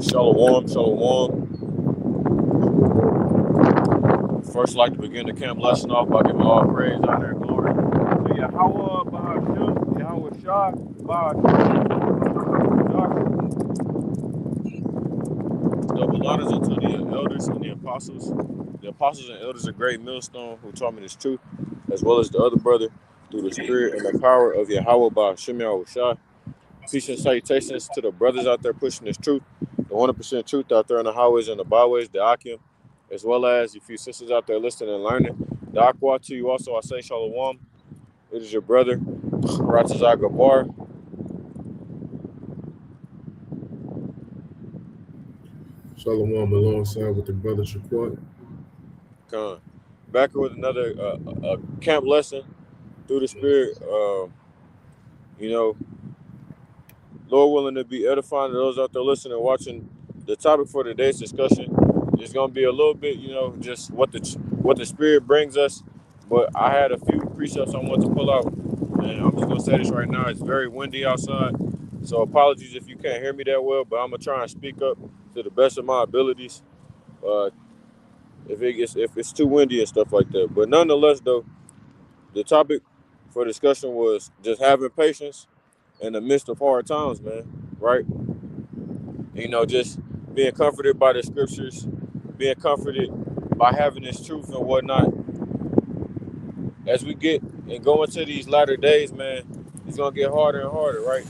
Shalom, shalom. First, like to begin the camp lesson off by giving all praise, honor, and glory to Yahweh, Bahashem, Yahweh Shah, Bahashem, Joshua. Double honors unto the elders and the apostles. The apostles and elders of Great Millstone who taught me this truth, as well as the other brother, through the spirit and the power of Yahweh, Bahashem, Yahweh Shah. Peace and salutations to the brothers out there pushing this truth, the 100% truth out there on the highways and the byways, the Akim, as well as a few sisters out there listening and learning. The Aqua to you also, I say Shalom. It is your brother, Ratazar Gabar. Shalom alongside with the brother Shaquat. Khan. Back with another camp lesson through the spirit. Lord willing to be edifying to those out there listening and watching. The topic for today's discussion is going to be a little bit, just what the spirit brings us. But I had a few precepts I want to pull out, and I'm just going to say this right now. It's very windy outside, so apologies if you can't hear me that well, but I'm going to try and speak up to the best of my abilities if it's too windy and stuff like that. But nonetheless, though, the topic for discussion was just having patience in the midst of hard times, man, right? Just being comforted by the scriptures, being comforted by having this truth and whatnot. As we get and go into these latter days, man, it's gonna get harder and harder, right?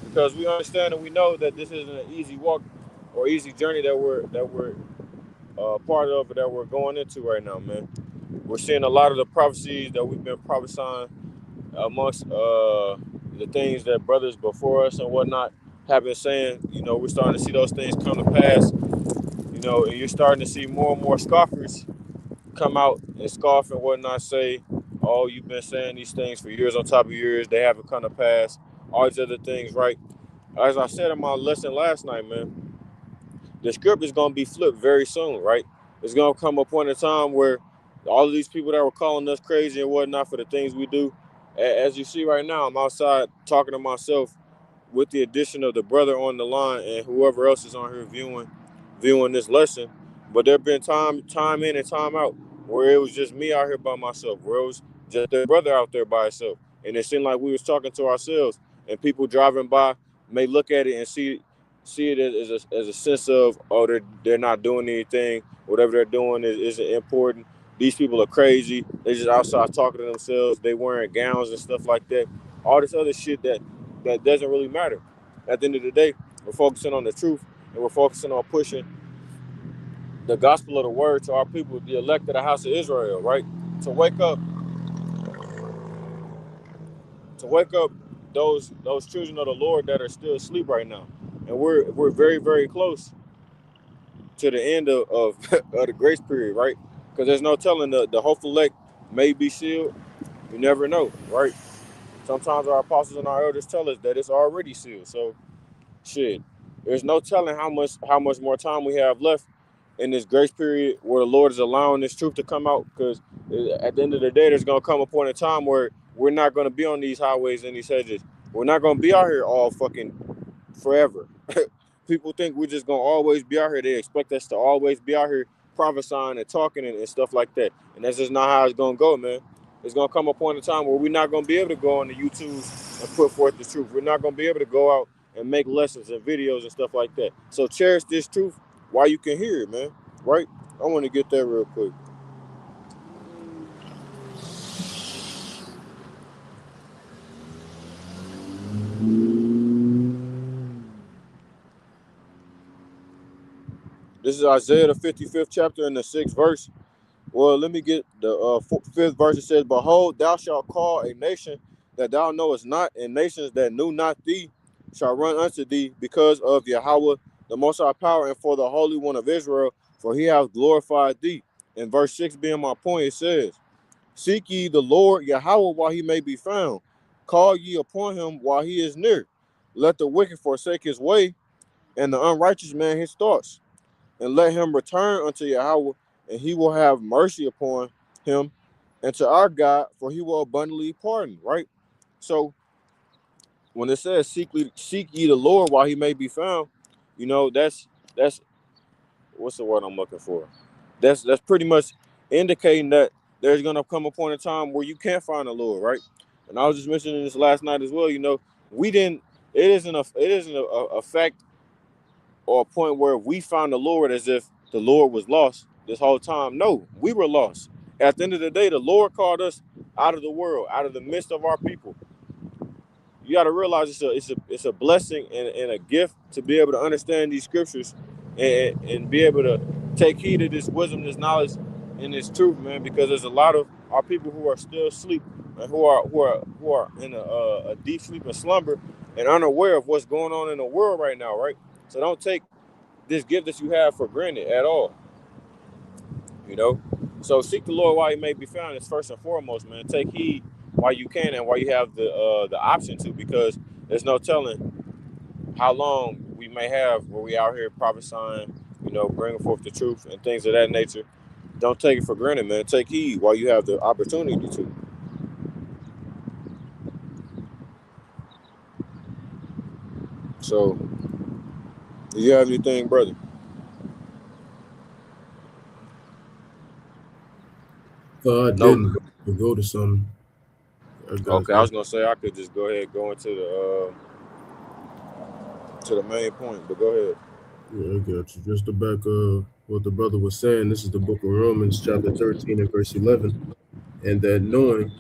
Because we understand and we know that this isn't an easy walk or easy journey that we're part of, that we're going into right now, man. We're seeing a lot of the prophecies that we've been prophesying amongst the things that brothers before us and whatnot have been saying. We're starting to see those things come to pass. And you're starting to see more and more scoffers come out and scoff and whatnot, say, oh, you've been saying these things for years on top of years, they haven't come to pass, all these other things, right? As I said in my lesson last night, man, the script is going to be flipped very soon, right? It's going to come a point in time where all of these people that were calling us crazy and whatnot for the things we do, as you see right now, I'm outside talking to myself with the addition of the brother on the line and whoever else is on here viewing this lesson. But there have been time in and time out where it was just me out here by myself, where it was just the brother out there by himself. And it seemed like we was talking to ourselves, and people driving by may look at it and see it as a sense of, oh, they're not doing anything. Whatever they're doing isn't important. These people are crazy. They're just outside talking to themselves. They wearing gowns and stuff like that. All this other shit that doesn't really matter. At the end of the day, we're focusing on the truth, and we're focusing on pushing the gospel of the word to our people, the elect of the house of Israel, right? To wake up those children of the Lord that are still asleep right now. And we're very, very close to the end of of the grace period, right? Because there's no telling, the hopeful elect may be sealed. You never know, right? Sometimes our apostles and our elders tell us that it's already sealed. So shit, there's no telling how much more time we have left in this grace period where the Lord is allowing this truth to come out. Because at the end of the day, there's gonna come a point in time where we're not gonna be on these highways and these hedges. We're not gonna be out here all fucking forever. People think we're just gonna always be out here. They expect us to always be out here prophesying and talking and stuff like that. And that's just not how it's gonna go, man. It's gonna come a point in time where we're not gonna be able to go on the YouTube and put forth the truth. We're not gonna be able to go out and make lessons and videos and stuff like that. So cherish this truth while you can hear it, man. Right? I want to get that real quick. This is Isaiah the 55th chapter and the 6th verse. Well, let me get the 5th verse. It says, behold, thou shalt call a nation that thou knowest not, and nations that knew not thee shall run unto thee because of Yahweh, the Most High power, and for the Holy One of Israel, for he hath glorified thee. In verse 6 being my point, it says, seek ye the Lord Yahweh while he may be found. Call ye upon him while he is near. Let the wicked forsake his way, and the unrighteous man his thoughts. And let him return unto Yahweh, and he will have mercy upon him, and to our God, for he will abundantly pardon, right? So when it says seek ye the Lord while he may be found, that's That's what's the word I'm looking for? That's pretty much indicating that there's gonna come a point in time where you can't find the Lord, right? And I was just mentioning this last night as well. You know, we didn't. It isn't a fact or a point where we found the Lord as if the Lord was lost this whole time. No, we were lost. At the end of the day, the Lord called us out of the world, out of the midst of our people. You got to realize it's a blessing and a gift to be able to understand these scriptures and be able to take heed of this wisdom, this knowledge, and this truth, man. Because there's a lot of our people who are still asleep and who are in a deep sleep and slumber and unaware of what's going on in the world right now, right? So don't take this gift that you have for granted at all, you know. So seek the Lord while he may be found is first and foremost, man. Take heed while you can and while you have the option to, because there's no telling how long we may have where we out here prophesying, you know, bringing forth the truth and things of that nature. Don't take it for granted, man. Take heed while you have the opportunity to. So, do you have anything, brother? I Nope. didn't go to some. I got Okay, I was gonna say I could just go ahead and go into the main point, but go ahead. Yeah, I got you. Just to back what the brother was saying, this is the book of Romans, chapter 13 and verse 11. And that knowing,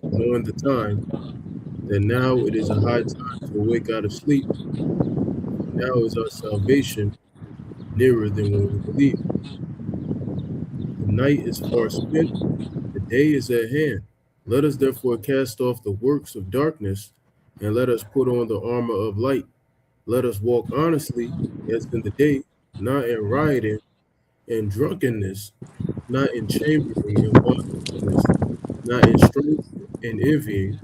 knowing the time, that now it is a high time to awake out of sleep. Now is our salvation nearer than when we believe. The night is far spent, the day is at hand. Let us therefore cast off the works of darkness, and let us put on the armor of light. Let us walk honestly as in the day, not in rioting and drunkenness, not in chambering and wantonness, not in strife and envying,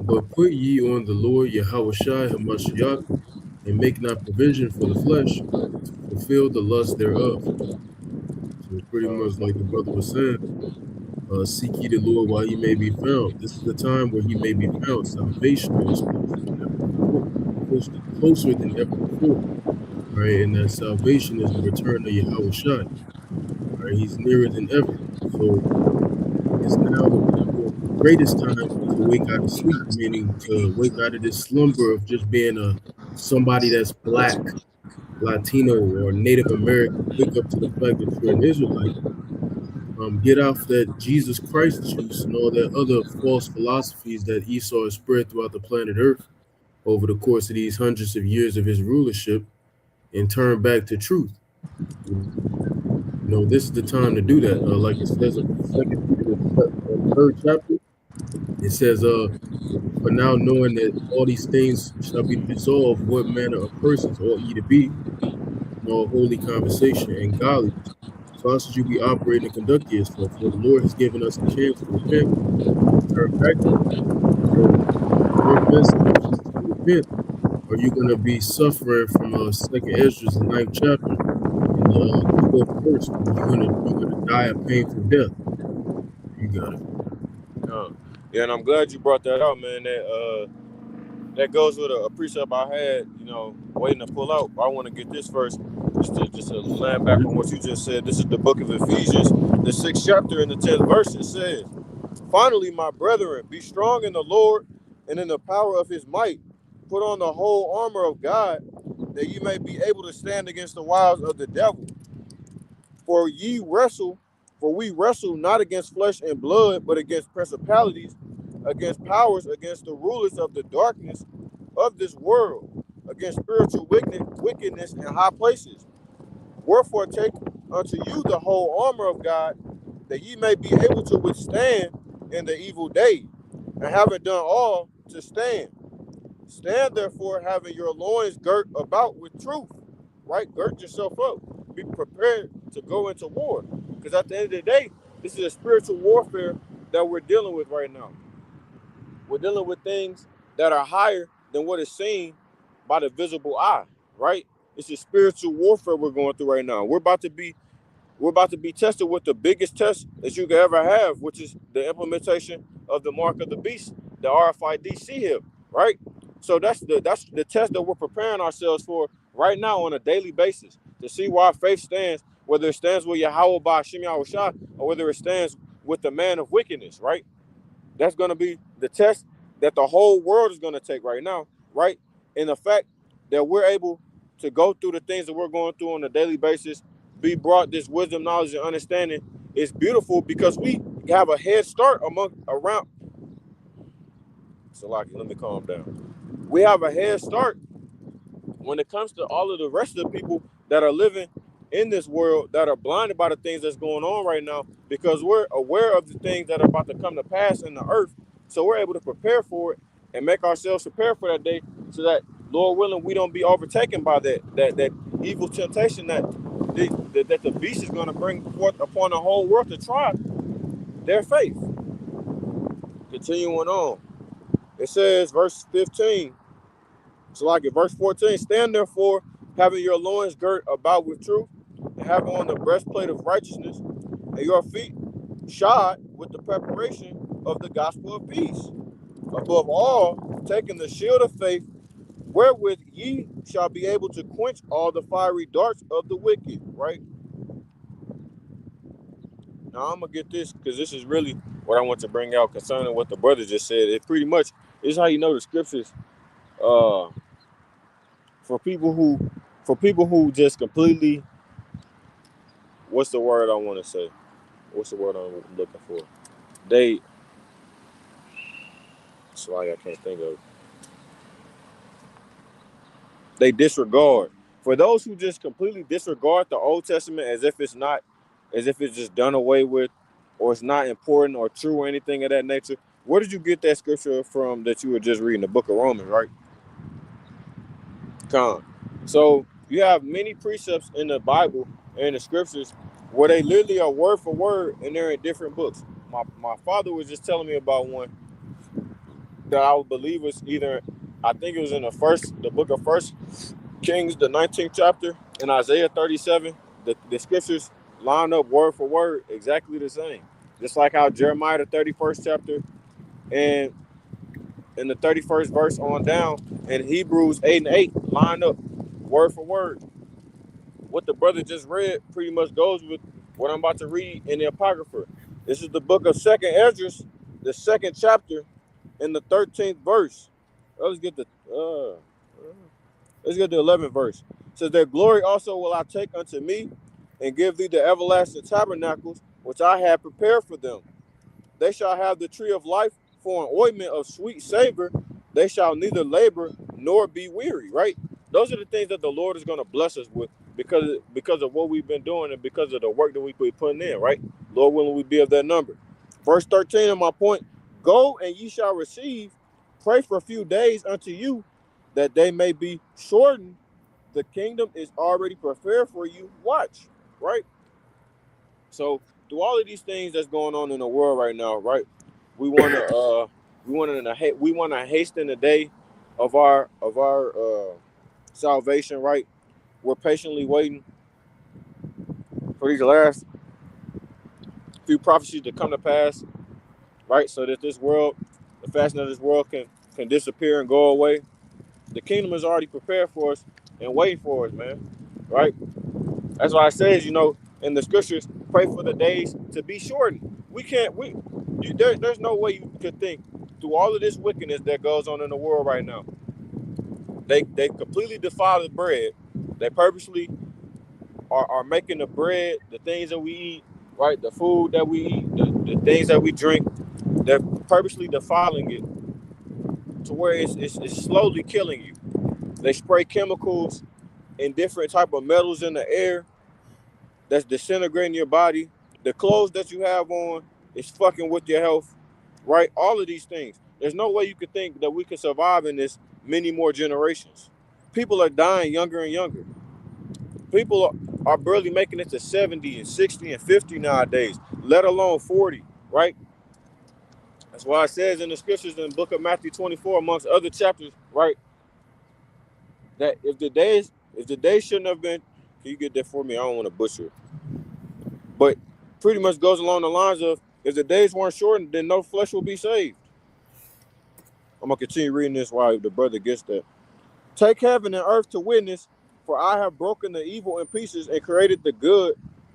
but put ye on the Lord Yahushua Hamashiach, and make not provision for the flesh to fulfill the lust thereof. So pretty much like the brother was saying, seek ye the Lord while he may be found. This is the time where he may be found. Salvation is closer than ever before. Closer than ever before. Right? And that salvation is the return of Yahushua. Right? He's nearer than ever. So it's now the greatest time to wake out of sleep, meaning to wake out of this slumber of just being somebody that's black, Latino, or Native American. Wake up to the fact that you're an Israelite. Get off that Jesus Christ juice and all that other false philosophies that Esau has spread throughout the planet Earth over the course of these hundreds of years of his rulership, and turn back to truth. You know, this is the time to do that. Like it says in 2 Peter, the 3rd chapter, it says, "For now knowing that all these things shall be dissolved, what manner of persons ought ye to be in all holy conversation and godliness? So how should you be operating and conducting yourself? For the Lord has given us a chance to repent and turn back to him. So your best option is to repent, or you're going to be suffering from 2nd Ezra, the 9th chapter, in the 12th verse. You're gonna die a painful death. You got it. Yeah, and I'm glad you brought that out, man. That goes with a precept I had, you know, waiting to pull out. I want to get this first, just to land back on what you just said. This is the book of Ephesians, the 6th chapter and the 10th verse. It says, "Finally, my brethren, be strong in the Lord and in the power of his might. Put on the whole armor of God, that you may be able to stand against the wiles of the devil. For we wrestle not against flesh and blood, but against principalities, against powers, against the rulers of the darkness of this world, against spiritual wickedness in high places. Wherefore take unto you the whole armor of God, that ye may be able to withstand in the evil day, and having done all, to stand. Stand therefore, having your loins girt about with truth." Right? Girt yourself up. Be prepared to go into war. Because at the end of the day, this is a spiritual warfare that we're dealing with right now. We're dealing with things that are higher than what is seen by the visible eye, right? It's a spiritual warfare we're going through right now. We're about to be tested with the biggest test that you could ever have, which is the implementation of the mark of the beast, the RFID seal, right? So that's the test that we're preparing ourselves for right now on a daily basis to see where our faith stands, whether it stands with Yahweh by Hashem Yahushua or whether it stands with the man of wickedness, right? That's going to be the test that the whole world is going to take right now, right? And the fact that we're able to go through the things that we're going through on a daily basis, be brought this wisdom, knowledge, and understanding is beautiful because we have a head start around. Salaki, let me calm down. We have a head start when it comes to all of the rest of the people that are living in this world that are blinded by the things that's going on right now because we're aware of the things that are about to come to pass in the earth. So we're able to prepare for it and make ourselves prepare for that day so that, Lord willing, we don't be overtaken by that evil temptation that the beast is going to bring forth upon the whole world to try their faith. Continuing on. It says, verse 15, so like it, verse 14, stand therefore, having your loins girt about with truth, and having on the breastplate of righteousness, and your feet shod with the preparation of the gospel of peace. Above all, taking the shield of faith, wherewith ye shall be able to quench all the fiery darts of the wicked, right? Now I'm going to get this because this is really what I want to bring out concerning what the brother just said. It pretty much is how you know the scriptures for people who just completely, what's the word I want to say? What's the word I'm looking for? It's like I can't think of. They disregard. For those who just completely disregard the Old Testament as if it's just done away with, or it's not important or true or anything of that nature. Where did you get that scripture from that you were just reading? The book of Romans, right? So you have many precepts in the Bible and in the scriptures where they literally are word for word and they're in different books. My father was just telling me about one that I would believe was I think it was in the book of First Kings, the 19th chapter, in Isaiah 37. The scriptures line up word for word exactly the same. Just like how Jeremiah, the 31st chapter, and in the 31st verse on down, and Hebrews 8 and 8 line up word for word. What the brother just read pretty much goes with what I'm about to read in the Apocrypha. This is the book of 2nd Esdras, the 2nd chapter, in the 13th verse. Let's get the 11th verse. It says, their glory also will I take unto me, and give thee the everlasting tabernacles, which I have prepared for them. They shall have the tree of life for an ointment of sweet savor. They shall neither labor nor be weary, right? Those are the things that the Lord is going to bless us with because of what we've been doing and because of the work that we be putting in, right? Lord willing, we be of that number. Verse 13 of my point, go and ye shall receive, pray for a few days unto you, that they may be shortened. The kingdom is already prepared for you. Watch, right? So through all of these things that's going on in the world right now, right? We want to hasten the day of our salvation, right? We're patiently waiting for these last few prophecies to come to pass, right? So that this world, the fashion of this world can disappear and go away. The kingdom is already prepared for us and waiting for us, man, right? That's why I says, in the scriptures, pray for the days to be shortened. There's no way you could think through all of this wickedness that goes on in the world right now. They completely defile the bread. They purposely are making the bread, the things that we eat, right? The food that we eat, the things that we drink, they're purposely defiling it to where it's slowly killing you. They spray chemicals and different type of metals in the air that's disintegrating your body. The clothes that you have on is fucking with your health, right? All of these things. There's no way you could think that we could survive in this many more generations. People are dying younger and younger. People are barely making it to 70 and 60 and 50 nowadays, let alone 40, right? That's why it says in the scriptures in the book of Matthew 24, amongst other chapters, right, that if the days shouldn't have been, can you get that for me? I don't want to butcher it. But pretty much goes along the lines of, if the days weren't shortened, then no flesh will be saved. I'm going to continue reading this while the brother gets that. Take heaven and earth to witness, for I have broken the evil in pieces and created the good,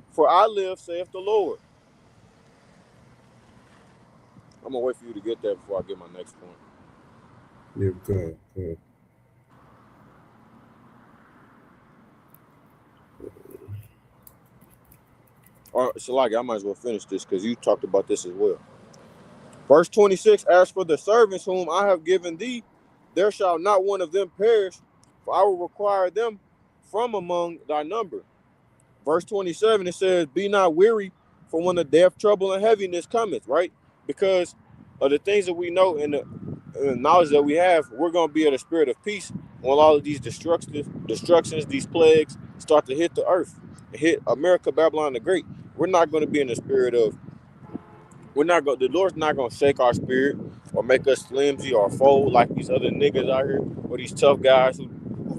for I live, saith the Lord. I'm going to wait for you to get that before I get my next point. Yeah, go ahead. Or Salaki, I might as well finish this because you talked about this as well. Verse 26, as for the servants whom I have given thee, there shall not one of them perish, for I will require them from among thy number. Verse 27, it says, be not weary, for when the death, trouble, and heaviness cometh, right? Because of the things that we know and the knowledge that we have, we're going to be at a spirit of peace when all of these destructions, these plagues start to hit the earth, hit America, Babylon the Great. We're not going to be in the spirit of, the Lord's not going to shake our spirit or make us flimsy or fold like these other niggas out here, or these tough guys who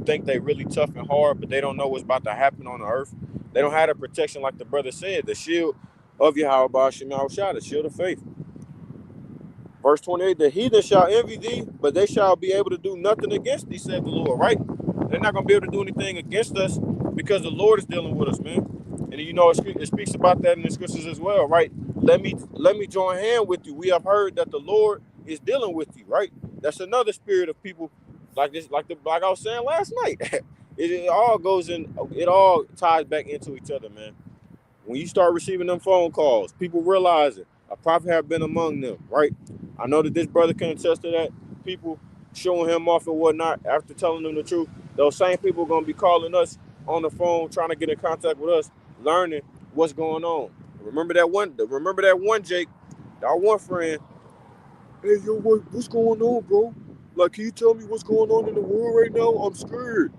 think they really tough and hard, but they don't know what's about to happen on the earth. They don't have the protection like the brother said, the shield of Yahweh Shema Shah, the shield of faith. Verse 28, the heathen shall envy thee, but they shall be able to do nothing against thee, said the Lord, right? They're not going to be able to do anything against us because the Lord is dealing with us, man. And you know, it speaks about that in the scriptures as well, right? Let me join hand with you. We have heard that the Lord is dealing with you, right? That's another spirit of people like this, like I was saying last night. It all goes in, it all ties back into each other, man. When you start receiving them phone calls, people realizing a prophet have been among them, right? I know that this brother can attest to that. People showing him off and whatnot after telling them the truth. Those same people are going to be calling us on the phone, trying to get in contact with us, learning what's going on. Remember that one, Jake, our one friend. Hey, yo, what's going on, bro? Like, can you tell me what's going on in the world right now? I'm scared.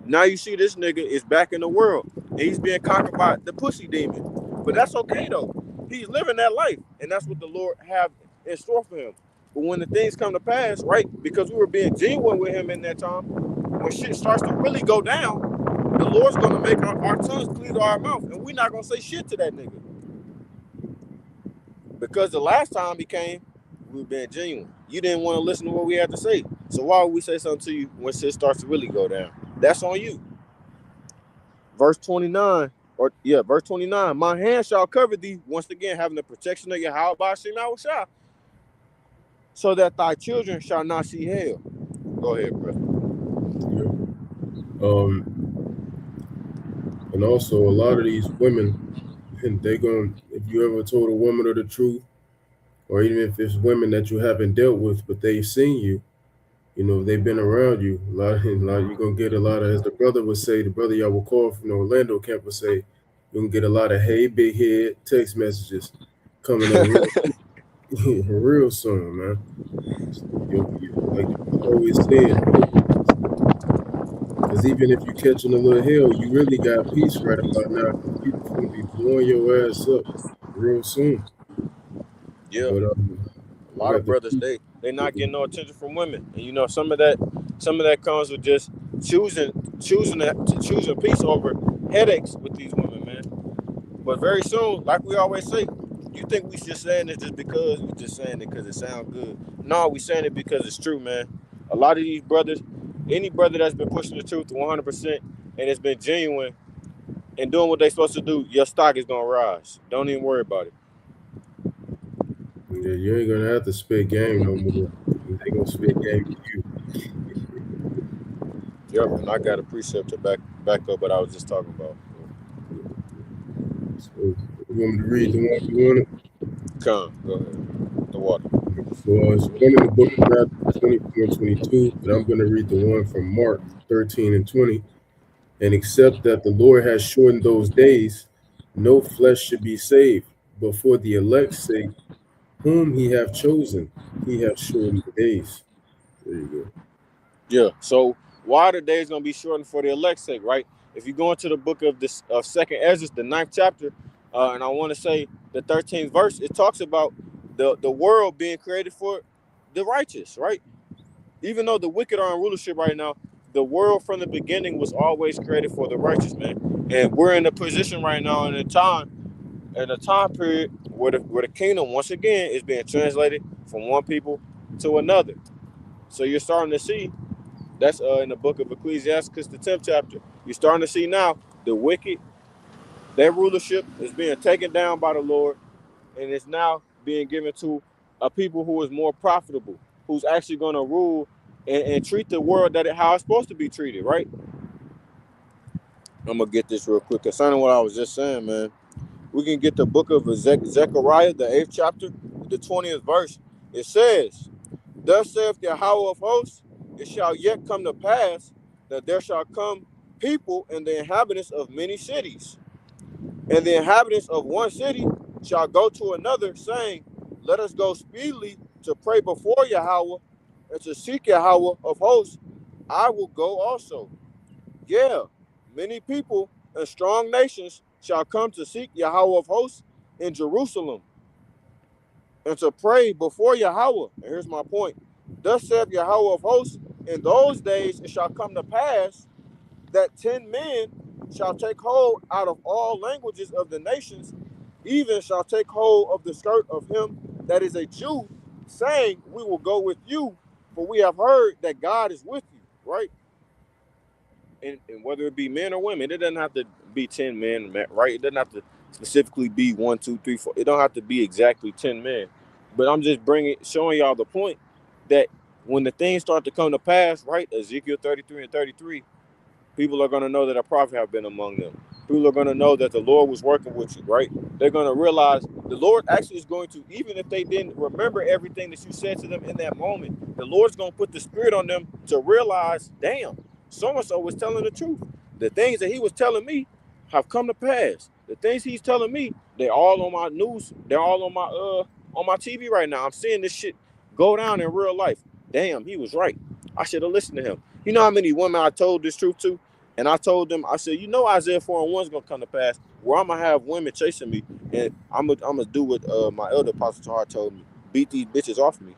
Now you see this nigga is back in the world, and he's being conquered by the pussy demon. But that's okay, though. He's living that life, and that's what the Lord have in store for him. But when the things come to pass, right, because we were being genuine with him in that time, when shit starts to really go down, the Lord's going to make our tongues clear to our mouth, and we're not going to say shit to that nigga. Because the last time he came, we were being genuine. You didn't want to listen to what we had to say. So why would we say something to you when shit starts to really go down? That's on you. Verse 29, my hand shall cover thee, once again, having the protection of Yahweh Shema Shah, so that thy children shall not see hell. Go ahead, brother. Yeah. And also a lot of these women, if you ever told a woman of the truth, or even if it's women that you haven't dealt with, but they've seen you, you know, they've been around you. A lot you're gonna get a lot of, as the brother would say, the brother y'all will call from the Orlando camp would say, you're gonna get a lot of hey big head text messages coming in real soon, man. Like you always said, because even if you're catching a little hell, you really got peace right about now. People gonna be blowing your ass up real soon. Yeah. But, a lot of brothers, they not getting no attention from women, and you know some of that comes with just choosing peace over headaches with these women, man. But very soon, like we always say, you think we just saying it just because we just saying it because it sounds good? No, we saying it because it's true, man. A lot of these brothers, any brother that's been pushing the truth 100% and it's been genuine and doing what they're supposed to do, your stock is gonna rise. Don't even worry about it. Yeah, you ain't gonna have to spit game no more. They gonna spit game with you. Yep, and I got a precept to back up what I was just talking about. So you want me to read the one you wanted? Come, go ahead. The water. So it's one in the book of Matthew 24 and 22, but I'm gonna read the one from Mark 13 and 20. And except that the Lord has shortened those days, no flesh should be saved, but for the elect's sake, whom he hath chosen, he hath shortened the days. There you go. Yeah. So why are the days gonna be shortened for the elect's sake, right? If you go into the book of Second Ezra, the 9th chapter, and I want to say the 13th verse, it talks about the world being created for the righteous, right? Even though the wicked are in rulership right now, the world from the beginning was always created for the righteous, man. And we're in a position right now in a time period where the kingdom once again is being translated from one people to another. So you're starting to see that's in the book of Ecclesiastes, the 10th chapter. You're starting to see now the wicked, their rulership is being taken down by the Lord, and it's now being given to a people who is more profitable, who's actually going to rule and treat the world how it's supposed to be treated, right? I'm gonna get this real quick concerning what I was just saying, man. We can get the book of Zechariah, the 8th chapter, the 20th verse. It says, "Thus saith Yahweh of hosts, it shall yet come to pass that there shall come people and the inhabitants of many cities, and the inhabitants of one city shall go to another, saying, Let us go speedily to pray before Yahweh and to seek Yahweh of hosts. I will go also. Yeah, many people and strong nations shall come to seek Yahweh of hosts in Jerusalem and to pray before Yahweh." And here's my point. "Thus saith Yahweh of hosts, in those days it shall come to pass that 10 men shall take hold out of all languages of the nations, even shall take hold of the skirt of him that is a Jew, saying, We will go with you, for we have heard that God is with you," right? And whether it be men or women, it doesn't have to be 10 men, right? It doesn't have to specifically be 1, 2, 3, 4. It don't have to be exactly 10 men. But I'm just showing y'all the point that when the things start to come to pass, right? Ezekiel 33 and 33, people are going to know that a prophet have been among them. People are going to know that the Lord was working with you, right? They're going to realize the Lord actually is going to, even if they didn't remember everything that you said to them in that moment, the Lord's going to put the spirit on them to realize, damn, so-and-so was telling the truth. The things that he was telling me have come to pass. The things he's telling me, they're all on my news. They're all on my TV right now. I'm seeing this shit go down in real life. Damn, he was right. I should have listened to him. You know how many women I told this truth to? And I told them, I said, Isaiah 4:1 is gonna come to pass, where I'm gonna have women chasing me, and I'm gonna do what my elder Apostle Tahar told me, beat these bitches off me.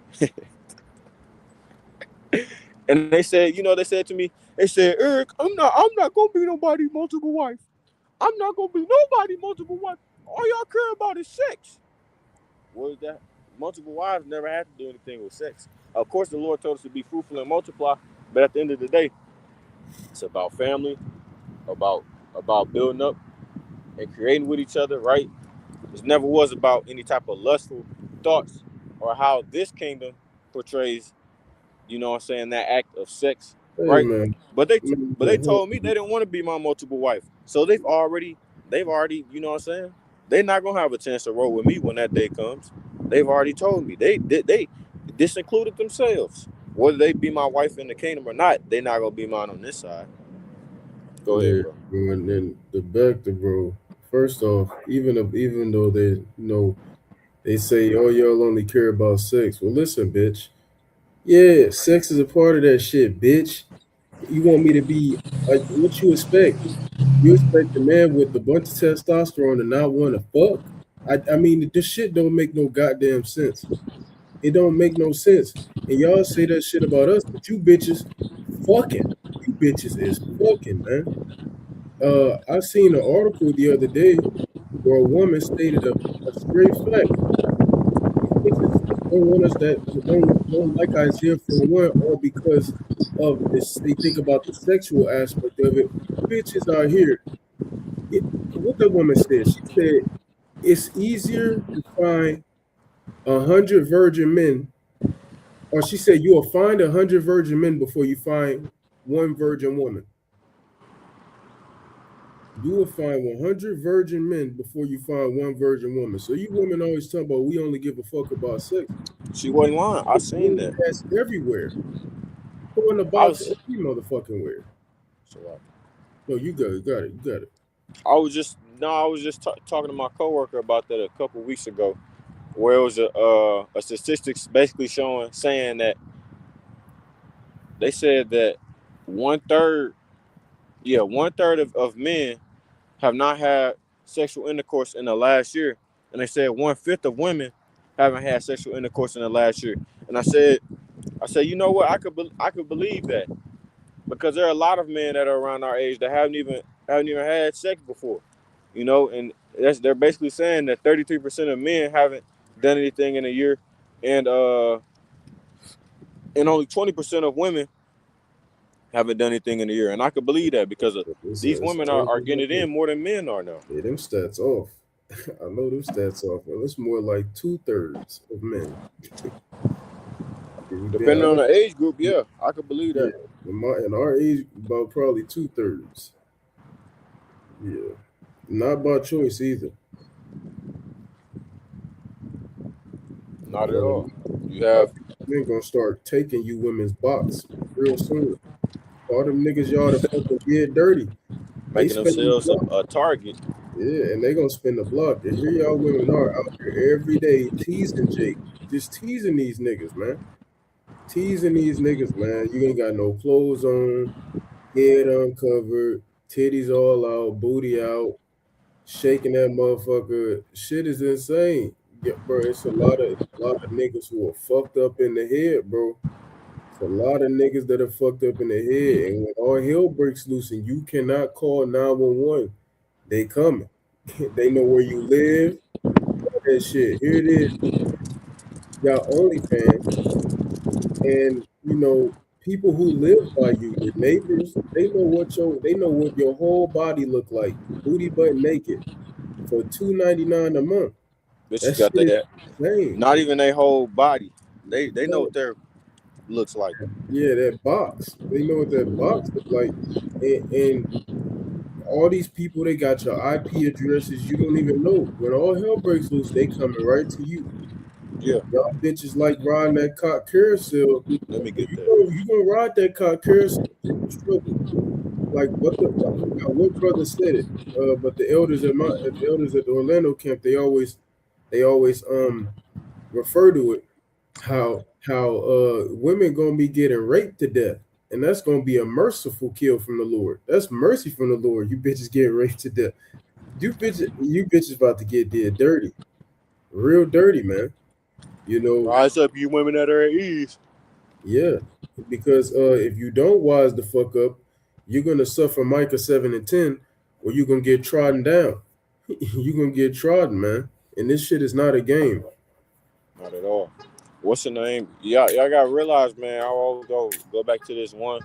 And they said, they said to me, they said, "Eric, I'm not gonna be nobody multiple wife. I'm not gonna be nobody multiple wife. All y'all care about is sex." What is that? Multiple wives never had to do anything with sex. Of course, the Lord told us to be fruitful and multiply, but at the end of the day, it's about family, about building up and creating with each other, right? It never was about any type of lustful thoughts or how this kingdom portrays, that act of sex, Hey right? man, But they man, but they told me they didn't want to be my multiple wife. So they've already, they're not gonna have a chance to roll with me when that day comes. They've already told me. They disincluded themselves. Whether they be my wife in the kingdom or not, they're not gonna be mine on this side. Go ahead, yeah, bro. bro. And then the back to bro. First off, even though they say, "Oh, y'all only care about sex." Well, listen, bitch. Yeah, sex is a part of that shit, bitch. You want me to be what you expect? You expect a man with a bunch of testosterone to not want to fuck? I mean, this shit don't make no goddamn sense. It don't make no sense. And y'all say that shit about us, but you bitches fucking. You bitches is fucking, man. I seen an article the other day where a woman stated a straight fact. These bitches don't want us that don't like Isaiah 41 all because of this. They think about the sexual aspect of it. Bitches are here. What the woman said, she said it's easier to find 100 virgin men, or she said you will find 100 virgin men before you find one virgin woman. You will find 100 virgin men before you find one virgin woman. So you women always talk about we only give a fuck about sex. She wasn't lying. I seen that. That's everywhere. Throw in the I box was. every motherfucking where. So No, you got it, you got it. I was just no, I was just talking to my coworker about that a couple weeks ago, where it was a statistics basically saying that they said that 1/3, yeah, 1/3 of men have not had sexual intercourse in the last year, and they said 1/5 of women haven't had sexual intercourse in the last year. And I said, you know what, I could believe that, because there are a lot of men that are around our age that haven't even had sex before, and they're basically saying that 33% of men haven't done anything in a year, and and only 20% of women haven't done anything in a year. And I could believe that because these It's women are getting it in more than men are now. Yeah, them stats off. I know them stats off. Well, it's more like 2/3 of men. Depending on the age group, yeah, I could believe that. In our age, about probably 2/3. Yeah, not by choice either. Not at all. You have Men gonna start taking you women's box real soon. All them niggas y'all to fucking get dirty. They making spend the themselves block. a target. Yeah, and they gonna spend the block. And here y'all women are out here every day teasing Jake. Just teasing these niggas, man. Teasing these niggas, man. You ain't got no clothes on, head uncovered, titties all out, booty out, shaking that motherfucker. Shit is insane. Yeah, bro, it's a lot of niggas who are fucked up in the head, bro. It's a lot of niggas that are fucked up in the head. And when all hell breaks loose and you cannot call 911, they coming. They know where you live. All that shit. Here it is. Got OnlyFans. And people who live by you, your neighbors, they know what your whole body look like, booty butt naked, for $2.99 a month. Bitches got that. Insane. Not even their whole body. They know what their looks like. Yeah, that box. They know what that box look like, and all these people, they got your IP addresses you don't even know. When all hell breaks loose, they coming right to you. Yeah. Y'all bitches like riding that cock carousel. Let me get that. You gonna ride that cock carousel through the struggle. Like I forgot what brother said it. But the elders at the Orlando camp, they always refer to it how women gonna be getting raped to death. And that's gonna be a merciful kill from the Lord. That's mercy from the Lord. You bitches getting raped to death. You bitches about to get dead dirty. Real dirty, man. Rise up, you women that are at ease. Yeah. Because if you don't wise the fuck up, you're gonna suffer Micah 7:10, or you're gonna get trodden down. You're gonna get trodden, man. And this shit is not a game. Not at all. What's the name? Y'all gotta realize, man, I always go back to this one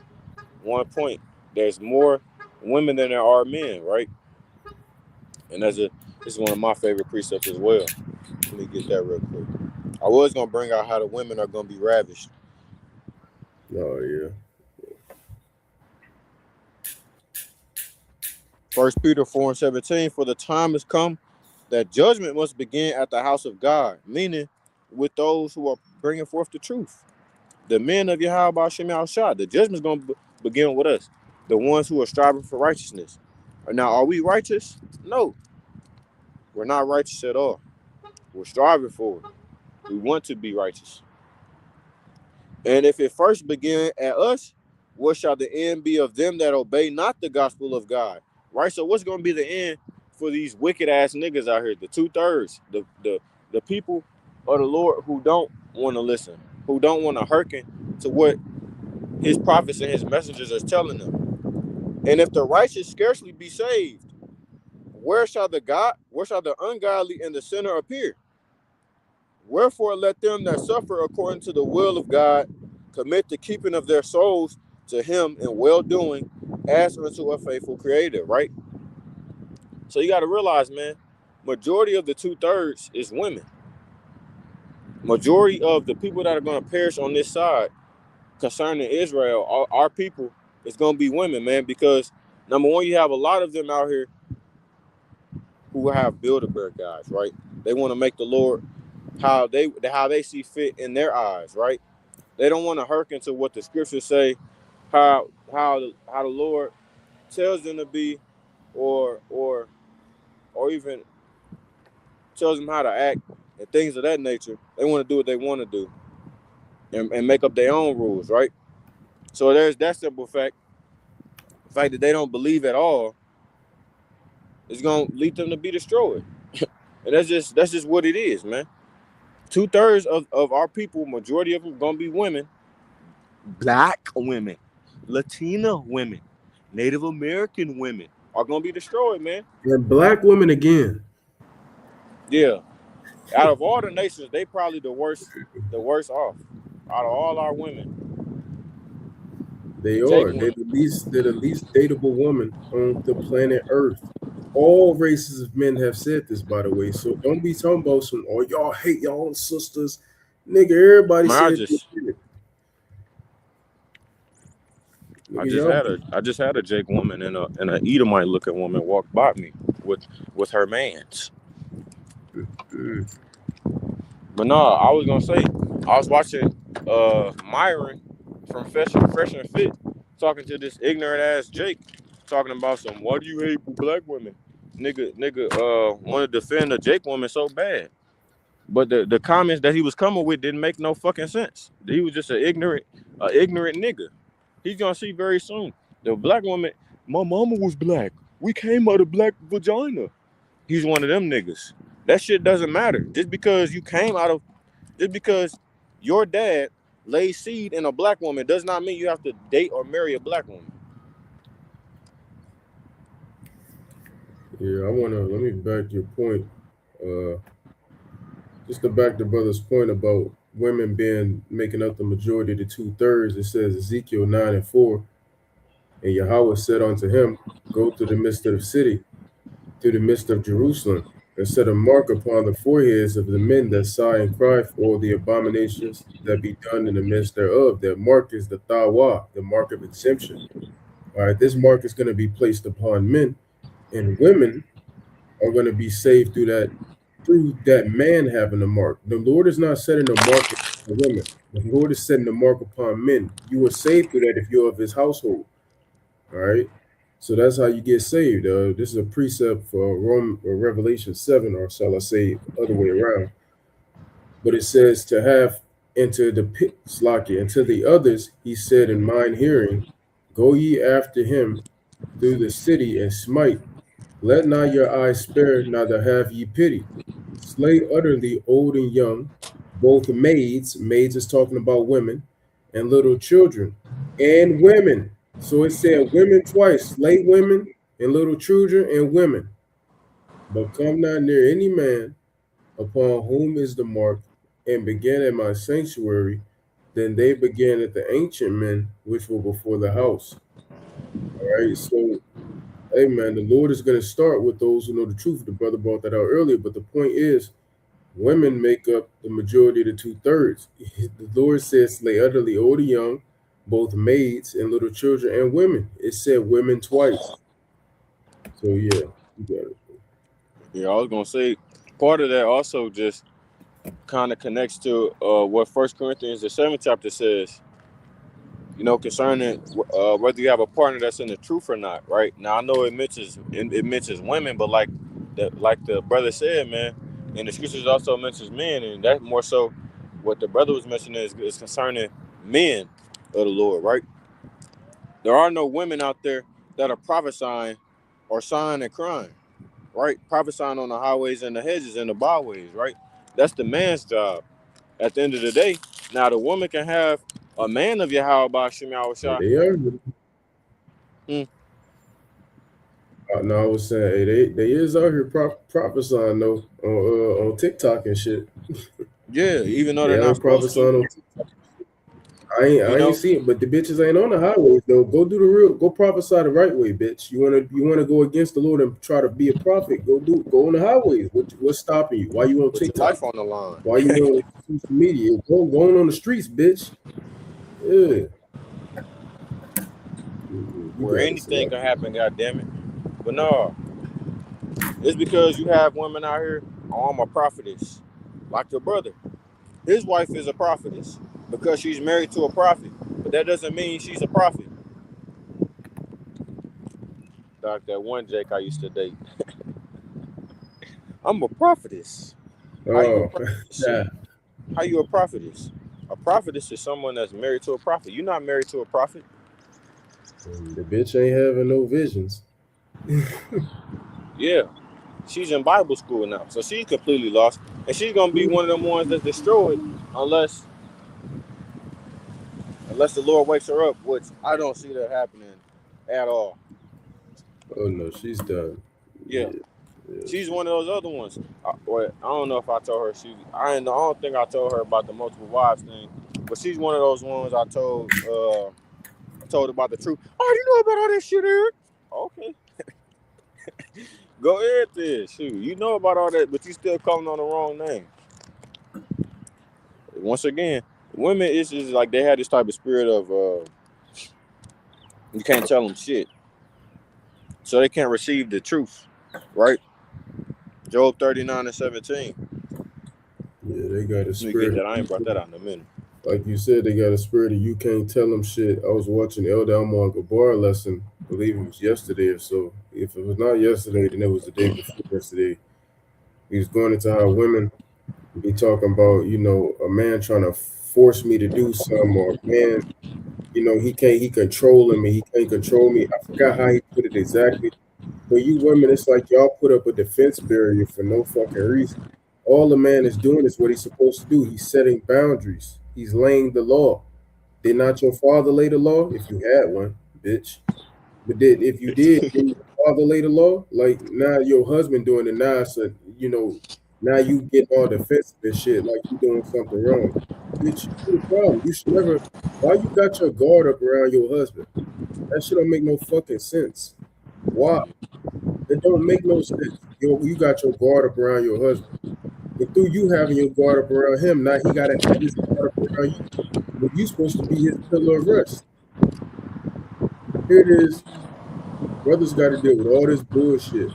point. There's more women than there are men, right? And this is one of my favorite precepts as well. Let me get that real quick. I was gonna bring out how the women are gonna be ravished. Oh yeah. 1 Peter 4:17, for the time has come that judgment must begin at the house of God, meaning with those who are bringing forth the truth. The men of Yahweh Hashem Yahushua, the judgment's going to begin with us, the ones who are striving for righteousness. Now, are we righteous? No. We're not righteous at all. We're striving for it. We want to be righteous. And if it first begin at us, what shall the end be of them that obey not the gospel of God? Right? So what's going to be the end for these wicked ass niggas out here? The 2/3, the people of the Lord who don't want to listen, who don't want to hearken to what his prophets and his messengers are telling them. And if the righteous scarcely be saved, where shall the ungodly and the sinner appear? Wherefore let them that suffer according to the will of God commit the keeping of their souls to him in well-doing as unto a faithful creator, right? So you got to realize, man, majority of the 2/3 is women. Majority of the people that are going to perish on this side concerning Israel, our people, is going to be women, man, because number one, you have a lot of them out here who have Build-A-Bear guys, right? They want to make the Lord how they see fit in their eyes, right? They don't want to hearken to what the scriptures say, how the Lord tells them to be, or even tells them how to act and things of that nature. They want to do what they want to do and make up their own rules, right? So there's that simple fact. The fact that they don't believe at all is going to lead them to be destroyed. And that's just what it is, man. 2/3 of our people, majority of them, going to be women. Black women, Latina women, Native American women are going to be destroyed, man. And black women again. Yeah. Out of all the nations, they probably the worst off. Out of all our women, They Jake are. women. They're the least dateable woman on the planet Earth. All races of men have said this, by the way. So don't be talking about some, oh, y'all hate y'all own sisters. Nigga, everybody Man, I said this just shit. I Nigga, just y'all. had a Jake woman and a Edomite looking woman walk by me with her mans. Mm, But no, I was gonna say I was watching Myron from Fresh and Fit talking to this ignorant ass Jake, talking about some why do you hate black women? Nigga wanna defend a Jake woman so bad. But the comments that he was coming with didn't make no fucking sense. He was just an ignorant nigga. He's gonna see very soon. The black woman, my mama was black. We came out of black vagina. He's one of them niggas. That shit doesn't matter. Just because your dad laid seed in a black woman does not mean you have to date or marry a black woman. yeah, let me back your point. Just to back the brother's point about women making up the majority of the 2/3, it says Ezekiel 9:4, and Yahweh said unto him, go to the midst of the city, to the midst of Jerusalem, and set a mark upon the foreheads of the men that sigh and cry for all the abominations that be done in the midst thereof. That mark is the Thawa, the mark of exemption. All right, this mark is going to be placed upon men, and women are going to be saved through that man having the mark. The Lord is not setting a mark upon women. The Lord is setting a mark upon men. You are saved through that if you're of his household. All right. So that's how you get saved. This is a precept for Revelation 7, or shall I say, other way around. But it says to have into the pit, Slakia, and to the others, he said in mine hearing, go ye after him through the city and smite. Let not your eyes spare, neither have ye pity. Slay utterly old and young, both maids is talking about women, and little children, and women. So it said women twice, slay women and little children and women. But come not near any man upon whom is the mark, and began at my sanctuary. Then they began at the ancient men which were before the house. All right, so hey man, the Lord is going to start with those who know the truth. The brother brought that out earlier, but the point is, women make up the majority of the 2/3. The Lord says, slay utterly old and young, both maids and little children and women. It said women twice. So yeah, you got it. Yeah, I was gonna say part of that also just kind of connects to what First Corinthians the 7th chapter says. You know, concerning whether you have a partner that's in the truth or not. Right now, I know it mentions women, but like the brother said, man, and the scriptures also mentions men, and that more so what the brother was mentioning is concerning men of the Lord. Right, there are no women out there that are prophesying or sighing and crying. Right, prophesying on the highways and the hedges and the byways. Right, that's the man's job. At the end of the day, now the woman can have a man of Yahweh Shem Hey, Yahushua. they are. Hmm. No, I was saying, hey, they is out here prophesying though on TikTok and shit. Yeah, even though They they're out not here supposed to, prophesying on you I ain't know. see it, but the bitches ain't on the highways though. Go do the real, go prophesy the right way, bitch. You wanna go against the Lord and try to be a prophet? Go on the highways. What's stopping you? Why you on Put your TikTok? life on the line. Why you on social media? Go on the streets, bitch. Yeah, you Where got it, anything Salaki. can happen, goddamn it. But no, it's because you have women out here. Oh, I'm a prophetess, like your brother. His wife is a prophetess because she's married to a prophet, but that doesn't mean she's a prophet. Like that one Jake I used to date. I'm a prophetess. How you a Oh, prophetess? yeah. How you a prophetess? A prophetess is someone that's married to a prophet. You're not married to a prophet. The bitch ain't having no visions. Yeah, she's in Bible school now, so she's completely lost, and she's gonna be one of them ones that's destroyed unless the Lord wakes her up, which I don't see that happening at all. Oh no, she's done. Yeah, Yeah, yeah. she's one of those other ones. I don't know if I told her I don't think I told her about the multiple wives thing, but she's one of those ones I told about the truth. Oh, you know about all that shit, Eric? Okay, go ahead then. Shoot, you know about all that, but you still calling on the wrong name. Once again, women is just like they have this type of spirit of you can't tell them shit, so they can't receive the truth, right? Job 39:17. Yeah, they got a Let me get spirit. that. I ain't brought that out in a minute. Like you said, they got a spirit of you can't tell them shit. I was watching Elder Almar Gabar lesson, I believe it was yesterday or so. If it was not yesterday, then it was the day before yesterday. He was going into how women be talking about, a man trying to force me to do something, or a man, he controlling me, he can't control me. I forgot how he put it exactly. But you women, it's like y'all put up a defense barrier for no fucking reason. All the man is doing is what he's supposed to do. He's setting boundaries. He's laying the law. Did not your father lay the law? If you had one, bitch. But if you did your father lay the law? Like now your husband doing it now, so now you get all defensive and shit, like you doing something wrong. Bitch, you the problem. You should never. Why you got your guard up around your husband? That shit don't make no fucking sense. Why? It don't make no sense. You got your guard up around your husband. But through you having your guard up around him, now he got to have his guard up around you. But you supposed to be his pillar of rest. Here it is. Brothers got to deal with all this bullshit.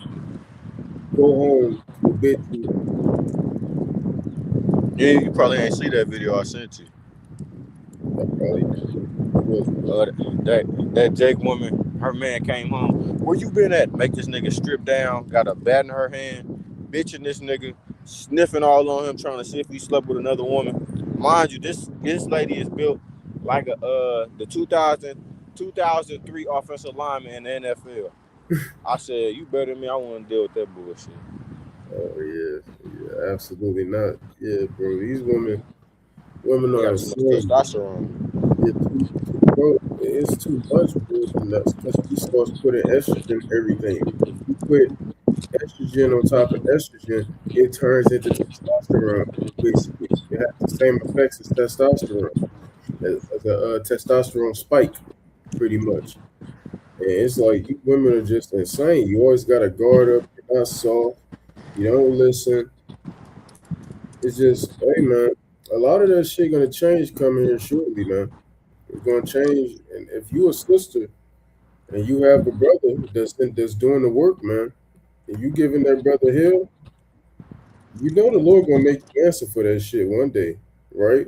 Go home to a bit too. Yeah, you probably ain't see that video I sent you. I probably that Jake woman, her man came home. Where you been at? Make this nigga strip down. Got a bat in her hand, bitching this nigga, sniffing all on him, trying to see if he slept with another woman. Mind you, this lady is built like the 2003 offensive lineman in the NFL. I said, you better than me. I want to deal with that bullshit. Oh yeah, absolutely not. Yeah, bro, these women They are got too much insane. testosterone. Bro, it's too much, bro. And that's because she starts putting estrogen in everything. If you put estrogen on top of estrogen, it turns into testosterone. Basically, it has the same effects as testosterone, as a testosterone spike, pretty much. And it's like you women are just insane. You always got to guard up. You're not soft. You don't listen. It's just, hey man, a lot of that shit gonna change coming here shortly, man. It's gonna change. And if you a sister and you have a brother that's doing the work, man, and you giving that brother hell, you know the Lord gonna make you answer for that shit one day, right?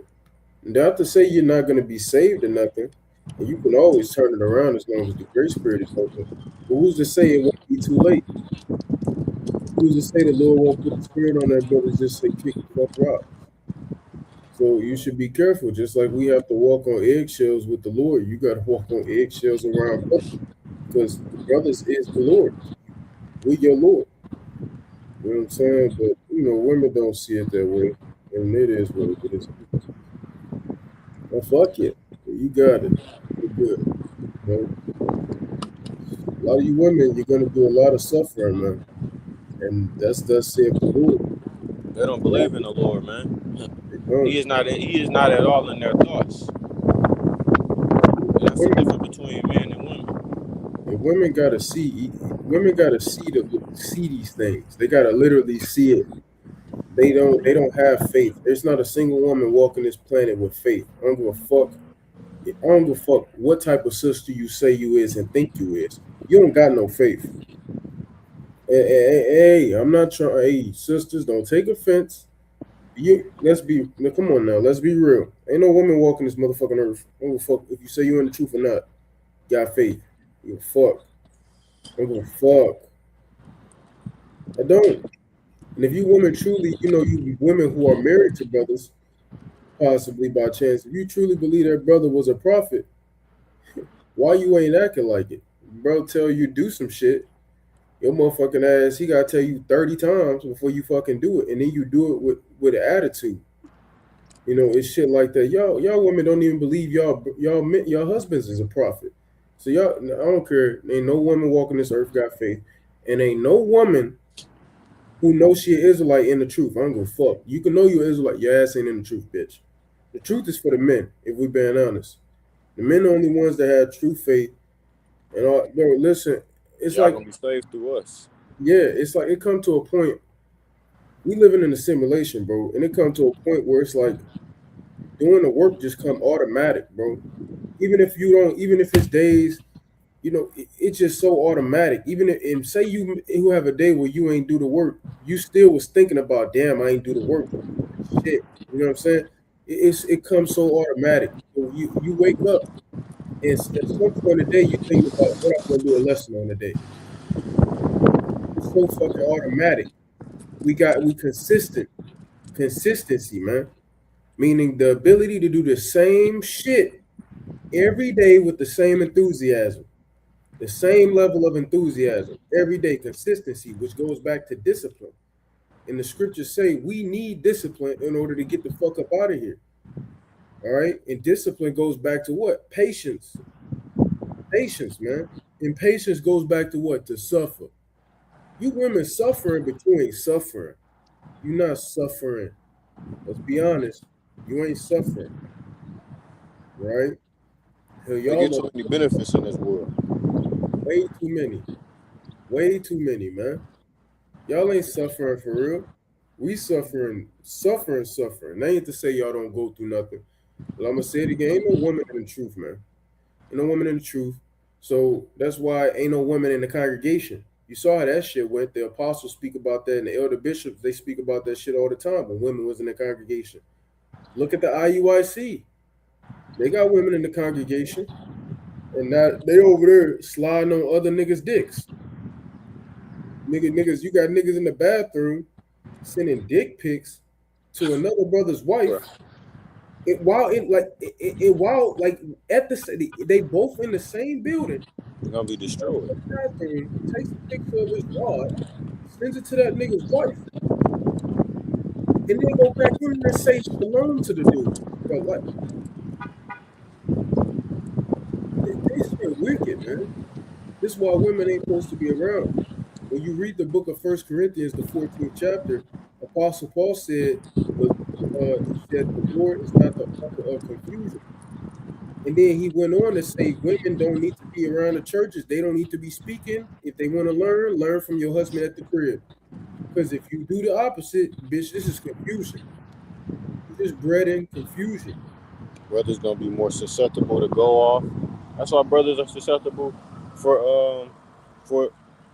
Not to say you're not gonna be saved or nothing, and you can always turn it around as long as the grace spirit is open. But who's to say it won't be too late? Who's to say the Lord won't put the spirit on that brother just say kick the fuck rock? So you should be careful. Just like we have to walk on eggshells with the Lord, you got to walk on eggshells around brothers, because the brothers is the Lord. We your Lord. You know what I'm saying? But women don't see it that way, and it is what it is. Well, fuck it. You got it. You're good. A lot of you women, you're gonna do a lot of suffering, man, and that's saith the Lord. They don't believe in the Lord, man. They don't. He is not at all in their thoughts. That's the difference between men and women. And women gotta see. Women gotta see these things. They gotta literally see it. They don't have faith. There's not a single woman walking this planet with faith. I don't give a fuck. I don't give a fuck what type of sister you say you is and think you is. You don't got no faith. Hey, I'm not trying. Hey, sisters, don't take offense. Come on now. Let's be real. Ain't no woman walking this motherfucking earth. I don't give a fuck if you say you're in the truth or not. Got faith. You fuck. I don't give a fuck. I don't. And if you women truly, you women who are married to brothers, possibly by chance, if you truly believe that brother was a prophet, why you ain't acting like it? Bro tell you do some shit, your motherfucking ass, he gotta tell you 30 times before you fucking do it. And then you do it with an attitude. It's shit like that. Y'all women don't even believe y'all husbands is a prophet. So y'all, I don't care. Ain't no woman walking this earth got faith. And ain't no woman who knows she an Israelite in the truth. I don't give a fuck. You can know you're Israelite. Your ass ain't in the truth, bitch. The truth is for the men, if we're being honest. The men are the only ones that have true faith. And all, bro, listen, it's Y'all like, gonna be saved through us. yeah, it's like it come to a point. We living in a simulation, bro, and it come to a point where it's like doing the work just come automatic, bro. Even if you don't, even if it's days, it's just so automatic. Even if, and say you have a day where you ain't do the work, you still was thinking about, damn, I ain't do the work. Shit, you know what I'm saying? It comes so automatic. So you wake up and at some point of the day you think about what I'm gonna do a lesson on today. It's so fucking automatic. We consistent consistency, man. Meaning the ability to do the same shit every day with the same enthusiasm. The same level of enthusiasm every day, consistency, which goes back to discipline. And the scriptures say we need discipline in order to get the fuck up out of here. All right. And discipline goes back to what? Patience. Patience, man. And patience goes back to what? To suffer. You women suffering, but you ain't suffering. You're not suffering. Let's be honest. You ain't suffering, right? Hell, They y'all get are too many benefits in this world. way too many. Way too many, man. Y'all ain't suffering for real. We suffering. That ain't to say y'all don't go through nothing. But I'm gonna say it again. Ain't no woman in the truth, man. Ain't no woman in the truth. So that's why ain't no women in the congregation. You saw how that shit went. The apostles speak about that, and the elder bishops they speak about that shit all the time. When women was in the congregation, look at the IUIC. They got women in the congregation, and now they over there sliding on other niggas' dicks. Niggas, you got niggas in the bathroom sending dick pics to another brother's Bruh, wife. While like at they both in the same building. you're gonna be Goes to destroyed. the bathroom, takes a picture of his rod, sends it to that nigga's wife, and then go back in there and say shalom to the dude. Bro, like they shit wicked, man. This is why women ain't supposed to be around. When you read the book of First Corinthians, the 14th chapter, Apostle Paul said, he said the Lord is not the author of confusion. And then he went on to say women don't need to be around the churches. They don't need to be speaking. If they want to learn from your husband at the crib. Because if you do the opposite, bitch, this is confusion. This is bred in confusion. Brothers gonna be more susceptible to go off. That's why brothers are susceptible for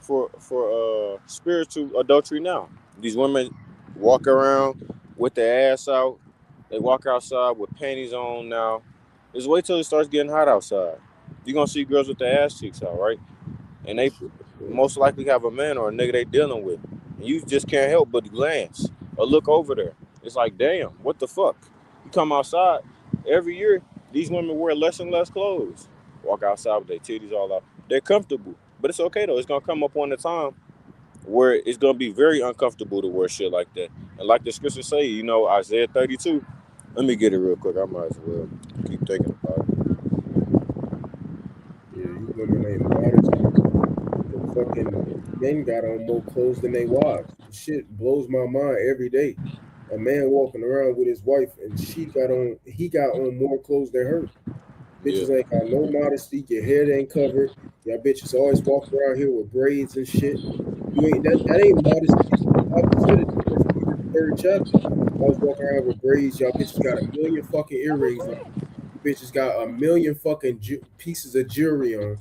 for spiritual adultery now. These women walk around with their ass out. They walk outside with panties on now. Just wait till it starts getting hot outside. You're gonna see girls with their ass cheeks out, right? And they most likely have a man or a nigga they dealing with. And you just can't help but glance or look over there. It's like, damn, what the fuck? You come outside every year, these women wear less and less clothes. Walk outside with their titties all out. They're comfortable. But it's okay though. It's gonna come up on a time where it's gonna be very uncomfortable to wear shit like that. And like the scriptures say, Isaiah 32. Let me get it real quick. I might as well keep thinking about it. Yeah, you women ain't modest. The fucking men got on more clothes than they wives. The shit blows my mind every day. A man walking around with his wife and he got on more clothes than her. Yeah. Bitches ain't got no modesty. Your hair ain't covered. Y'all bitches always walk around here with braids and shit. You ain't that ain't modesty. The Bible said it in 1 Peter the third chapter. I was walking around with braids. Y'all bitches got a million fucking earrings on. You bitches got a million fucking pieces of jewelry on.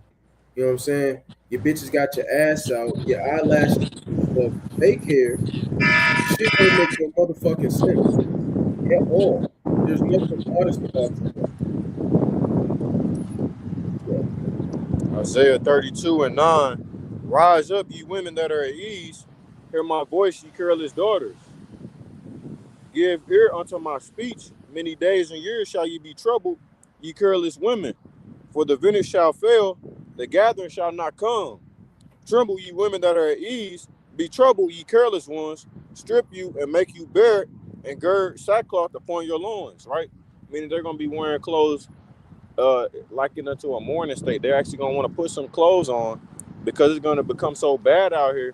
You know what I'm saying? Your bitches got your ass out. Your eyelashes of fake hair. Shit don't make no motherfucking sense at all. There's nothing modest about you. Yeah. Isaiah 32 and 9. Rise up, ye women that are at ease. Hear my voice, ye careless daughters. Give ear unto my speech. Many days and years shall ye be troubled, ye careless women. For the vintage shall fail, the gathering shall not come. Tremble, ye women that are at ease. Be troubled, ye careless ones. Strip you and make you bare, and gird sackcloth upon your loins. Right? Meaning they're going to be wearing clothes likened into a mourning state. They're actually going to want to put some clothes on because it's going to become so bad out here.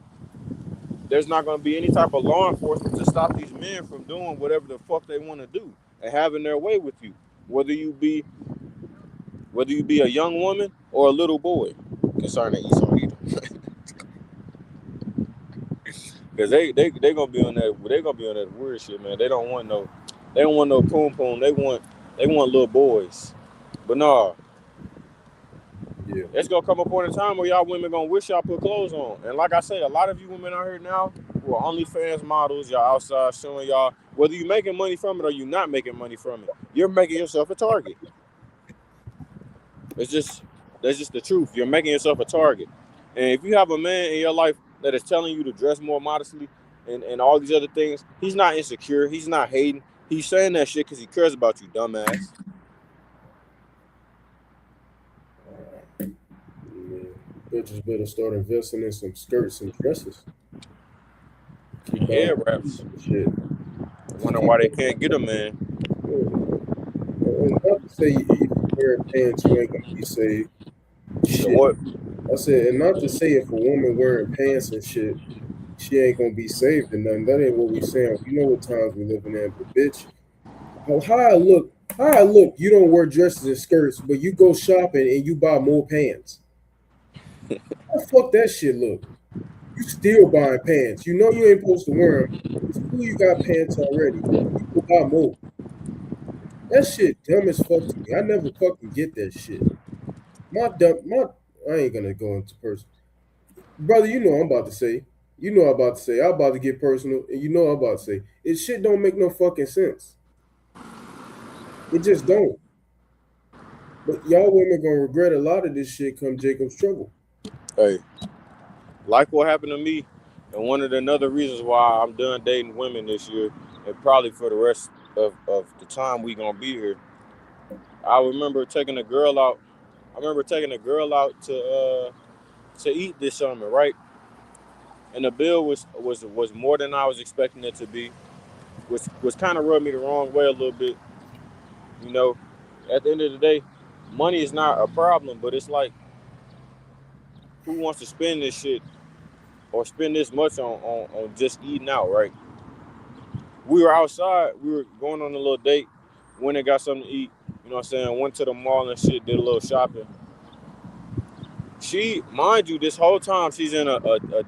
There's not going to be any type of law enforcement to stop these men from doing whatever the fuck they want to do. and having their way with you, whether you be a young woman or a little boy concerning Esau Edom. Because they gonna be on that weird shit, man. They don't want no poom poom. They want little boys. But nah, Yeah. it's gonna come a point in time where y'all women gonna wish y'all put clothes on. And like I say, a lot of you women out here now who are OnlyFans models, y'all outside showing y'all, whether you making money from it or you not making money from it, you're making yourself a target. That's just the truth. You're making yourself a target. And if you have a man in your life that is telling you to dress more modestly and all these other things, he's not insecure. He's not hating. He's saying that shit because he cares about you, dumbass. Man, bitches better start investing in some skirts and dresses. Keep Head buying wraps. shit. Wonder why they can't get a man. And not to say if you wear pants, you ain't gonna be saved. The Shit. what? I said, and not to say if a woman wearing pants and shit, she ain't gonna be saved or nothing. That ain't what we saying. You know what times we living in, but bitch, how I look, you don't wear dresses and skirts, but you go shopping and you buy more pants. How the fuck that shit look? You still buying pants. You know you ain't supposed to wear them. It's cool you got pants already. You go buy more. That shit dumb as fuck to me. I never fucking get that shit. I ain't gonna go into person. Brother, you know I'm about to say. You know I'm about to say. I'm about to get personal, and you know I'm about to say. It shit don't make no fucking sense. It just don't. But y'all women gonna regret a lot of this shit come Jacob's trouble. Hey, like what happened to me, and one of the another reasons why I'm done dating women this year, and probably for the rest of the time we gonna be here. I remember taking a girl out. To eat this summer, right? And the bill was more than I was expecting it to be, which was kind of rubbed me the wrong way a little bit. You know, at the end of the day, money is not a problem, but it's like, who wants to spend this shit or spend this much on just eating out, right? We were outside, we were going on a little date, went and got something to eat, you know what I'm saying? Went to the mall and shit, did a little shopping. She, mind you, this whole time she's in a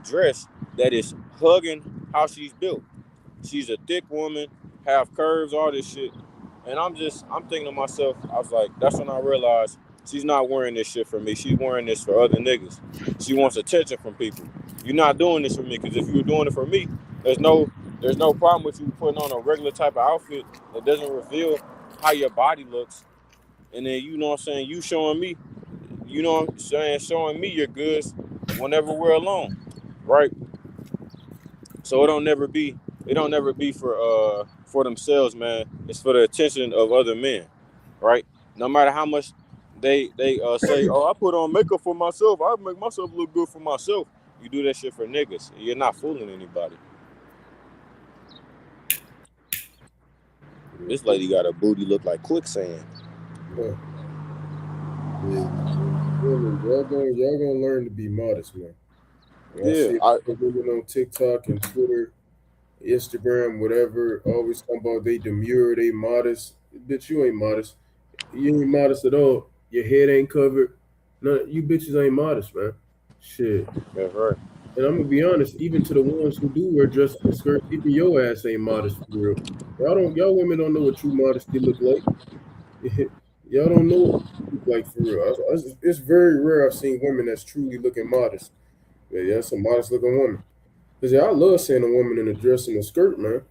dress that is hugging how she's built. She's a thick woman, have curves, all this shit. And I'm thinking to myself, I was like, that's when I realized she's not wearing this shit for me. She's wearing this for other niggas. She wants attention from people. You're not doing this for me, because if you were doing it for me, there's no problem with you putting on a regular type of outfit that doesn't reveal how your body looks. And then, you know what I'm saying, you showing me, you know what I'm saying, showing me your goods whenever we're alone. Right? So it don't never be for themselves, man. It's for the attention of other men, right? No matter how much they say, oh, I put on makeup for myself, I make myself look good for myself. You do that shit for niggas. You're not fooling anybody. This lady got a booty look like quicksand. Yeah. Women, y'all gonna learn to be modest, man. I see women on TikTok and Twitter, Instagram, whatever, always talking about they demure, they modest. Bitch, you ain't modest. You ain't modest at all. Your head ain't covered. No, you bitches ain't modest, man. Shit. That's right. And I'm gonna be honest, even to the ones who do wear dresses and skirts, even your ass ain't modest for real. Y'all women don't know what true modesty look like. Y'all don't know what it look like for real. It's very rare I've seen women that's truly looking modest. Yeah, that's a modest looking woman. Cause I love seeing a woman in a dress and a skirt, man.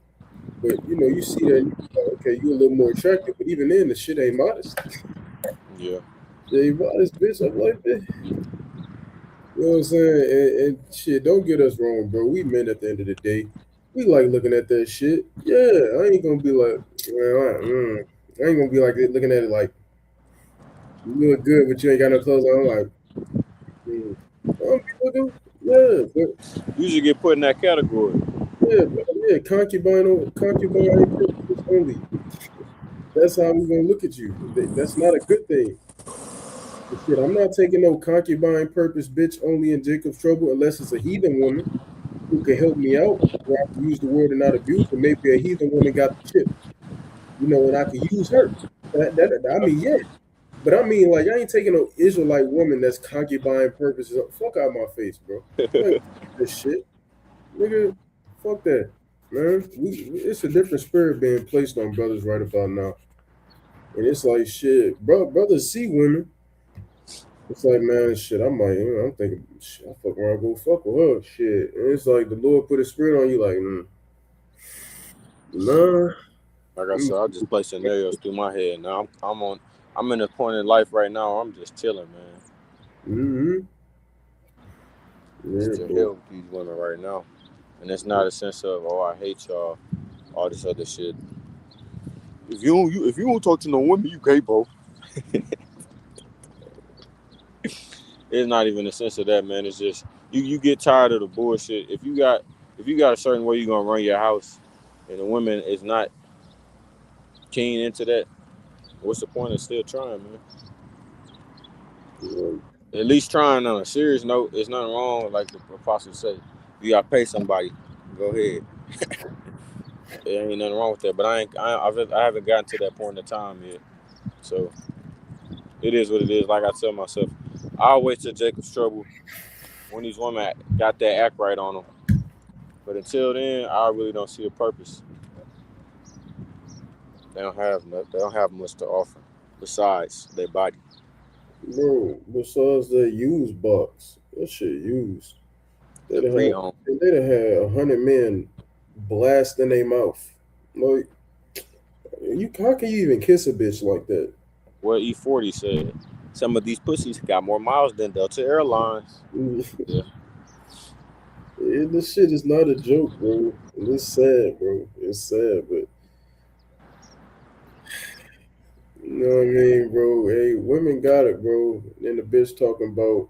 But you see that, and you're like, okay, you a little more attractive. But even then, the shit ain't modest. Yeah. Yeah, you modest, bitch. I'm like that. You know what I'm saying? And shit, don't get us wrong, bro. We men at the end of the day. We like looking at that shit. Yeah, I ain't gonna be like, I ain't gonna be like looking at it like you look good, but you ain't got no clothes on. I'm like, I'm looking, yeah, but You should get put in that category. yeah, concubine purpose only. That's how we gonna look at you. That's not a good thing. But shit, I'm not taking no concubine purpose bitch only in Jacob's trouble unless it's a heathen woman who can help me out, where I can use the word and not abuse, and maybe a heathen woman got the chip. and I could use her. I mean, yeah. But I mean, like, I ain't taking no Israelite woman that's concubine purposes. Fuck out my face, bro. I ain't this shit, nigga. Fuck that, man. It's a different spirit being placed on brothers right about now, and it's like shit, bro. Brothers see women. It's like, man, shit. I might, I'm thinking, shit, I fuck around, go fuck with her, shit. And it's like the Lord put a spirit on you, like, nah. Like I said, I just play scenarios through my head. Now I'm in a point in life right now. I'm just chilling, man. Yeah, Just to help these women right now, and it's not a sense of I hate y'all, all this other shit. If you don't talk to no women, you gay, bro. It's not even a sense of that, man. It's just you get tired of the bullshit. If you got a certain way you're gonna run your house, and the woman is not keen into that, what's the point of still trying, man? At least trying on a serious note. There's nothing wrong, like the apostle say. You gotta pay somebody. Go ahead. There ain't nothing wrong with that. But I haven't gotten to that point in time yet. So it is what it is. Like I tell myself, I'll wait till Jacob's trouble when these women got that act right on them. But until then, I really don't see a purpose. They don't have much to offer besides their body. Bro, besides that used box, that shit used. They'd have had 100 men blast in their mouth. Like, how can you even kiss a bitch like that? What E40 said. Some of these pussies got more miles than Delta Airlines. Yeah. This shit is not a joke, bro. It's sad, bro. It's sad, but you know what I mean, bro? Hey, women got it, bro. Then the bitch talking about,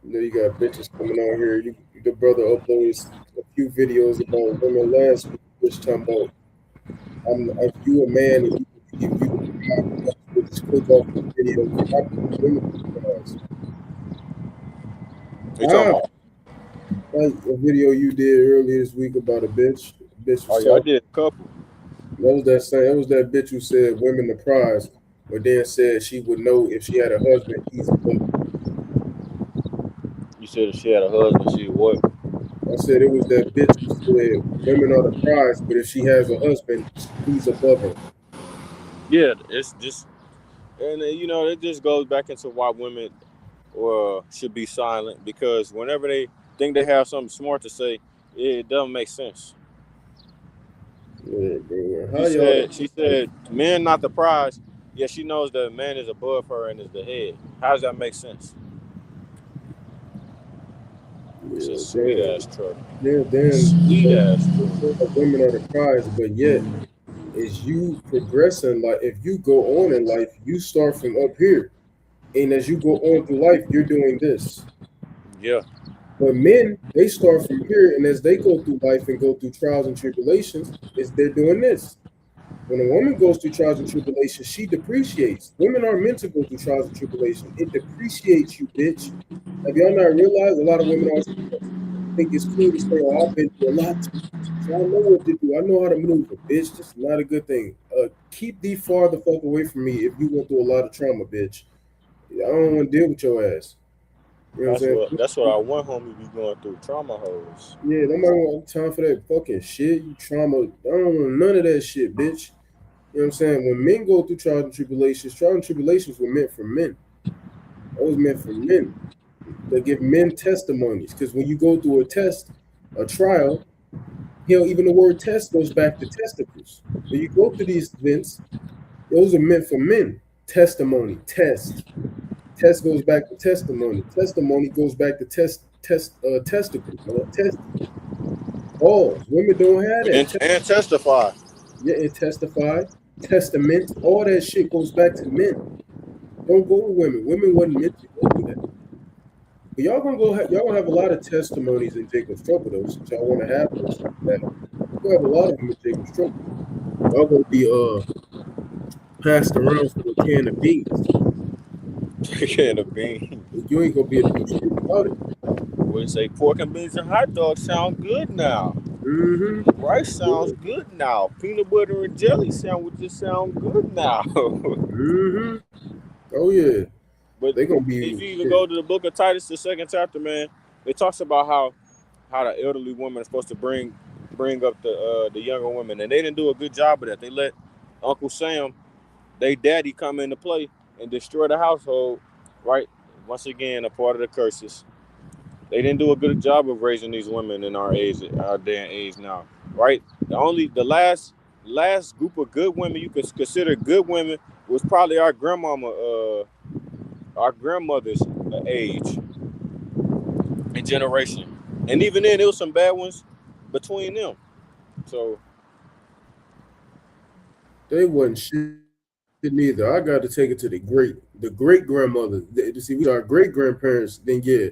you got bitches coming out here. The brother uploaded a few videos about women last week, bitch talking about, if you a man and you just click off the video. Like a video you did earlier this week about a bitch. I did a couple. That was that bitch who said women the prize, but then said she would know if she had a husband, he's a woman. You said if she had a husband, she would what? I said it was that bitch who said women are the prize, but if she has a husband, he's above her. Yeah, it's just, and it just goes back into why women should be silent, because whenever they think they have something smart to say, it doesn't make sense. Yeah, she said men not the prize. Yeah, she knows that man is above her and is the head. How does that make sense? It's a sweet ass truck. Sweet ass truck. Women are the prize, but yet as you progressing, like if you go on in life, you start from up here, and as you go on through life, you're doing this. Yeah. But men, they start from here, and as they go through life and go through trials and tribulations, they're doing this. When a woman goes through trials and tribulations, she depreciates. Women aren't meant to go through trials and tribulations. It depreciates you, bitch. Have y'all not realized a lot of women think it's cool to say, "Oh, I've been through a lot, so I know what to do. I know how to maneuver, bitch." This is not a good thing. Keep thee far the fuck away from me if you went through a lot of trauma, bitch. I don't want to deal with your ass. You know what I'm saying? That's what I want, homie, be going through trauma hoes. Yeah, nobody want time for that fucking shit. You trauma. I don't want none of that shit, bitch. You know what I'm saying? When men go through trials and tribulations were meant for men. That was meant for men. They give men testimonies. Because when you go through a trial, even the word test goes back to testicles. When you go through these events, those are meant for men. Testimony, test. Test goes back to testimony. Testimony goes back to testicles. Test. Oh, women don't have that. And testify. Yeah, and testify. Testament. All that shit goes back to men. Don't go with women. Women wasn't meant to go through that. But y'all gonna have a lot of testimonies in Jacob's trouble, though. Since y'all want to have those, you'll have a lot of them in Jacob's trouble. Y'all gonna be passed around for a can of beans. Can of beans. You ain't gonna be able to do shit about it. We say pork and beans and hot dogs sound good now. Mm-hmm. Rice sounds good now. Peanut butter and jelly sandwiches sound good now. Mm-hmm. Oh yeah. But They gonna if be you even shit. go to the book of Titus, the second chapter, man, it talks about how the elderly women are supposed to bring up the younger women, and they didn't do a good job of that. They let Uncle Sam, they daddy, come into play and destroy the household. Right? Once again, a part of the curses. They didn't do a good job of raising these women in our day and age now. Right? The last group of good women you could consider good women was probably our grandmother's age and generation. And even then, there was some bad ones between them. So They wasn't shit neither. I got to take it to the great grandmother. See, we our great grandparents. Then yeah,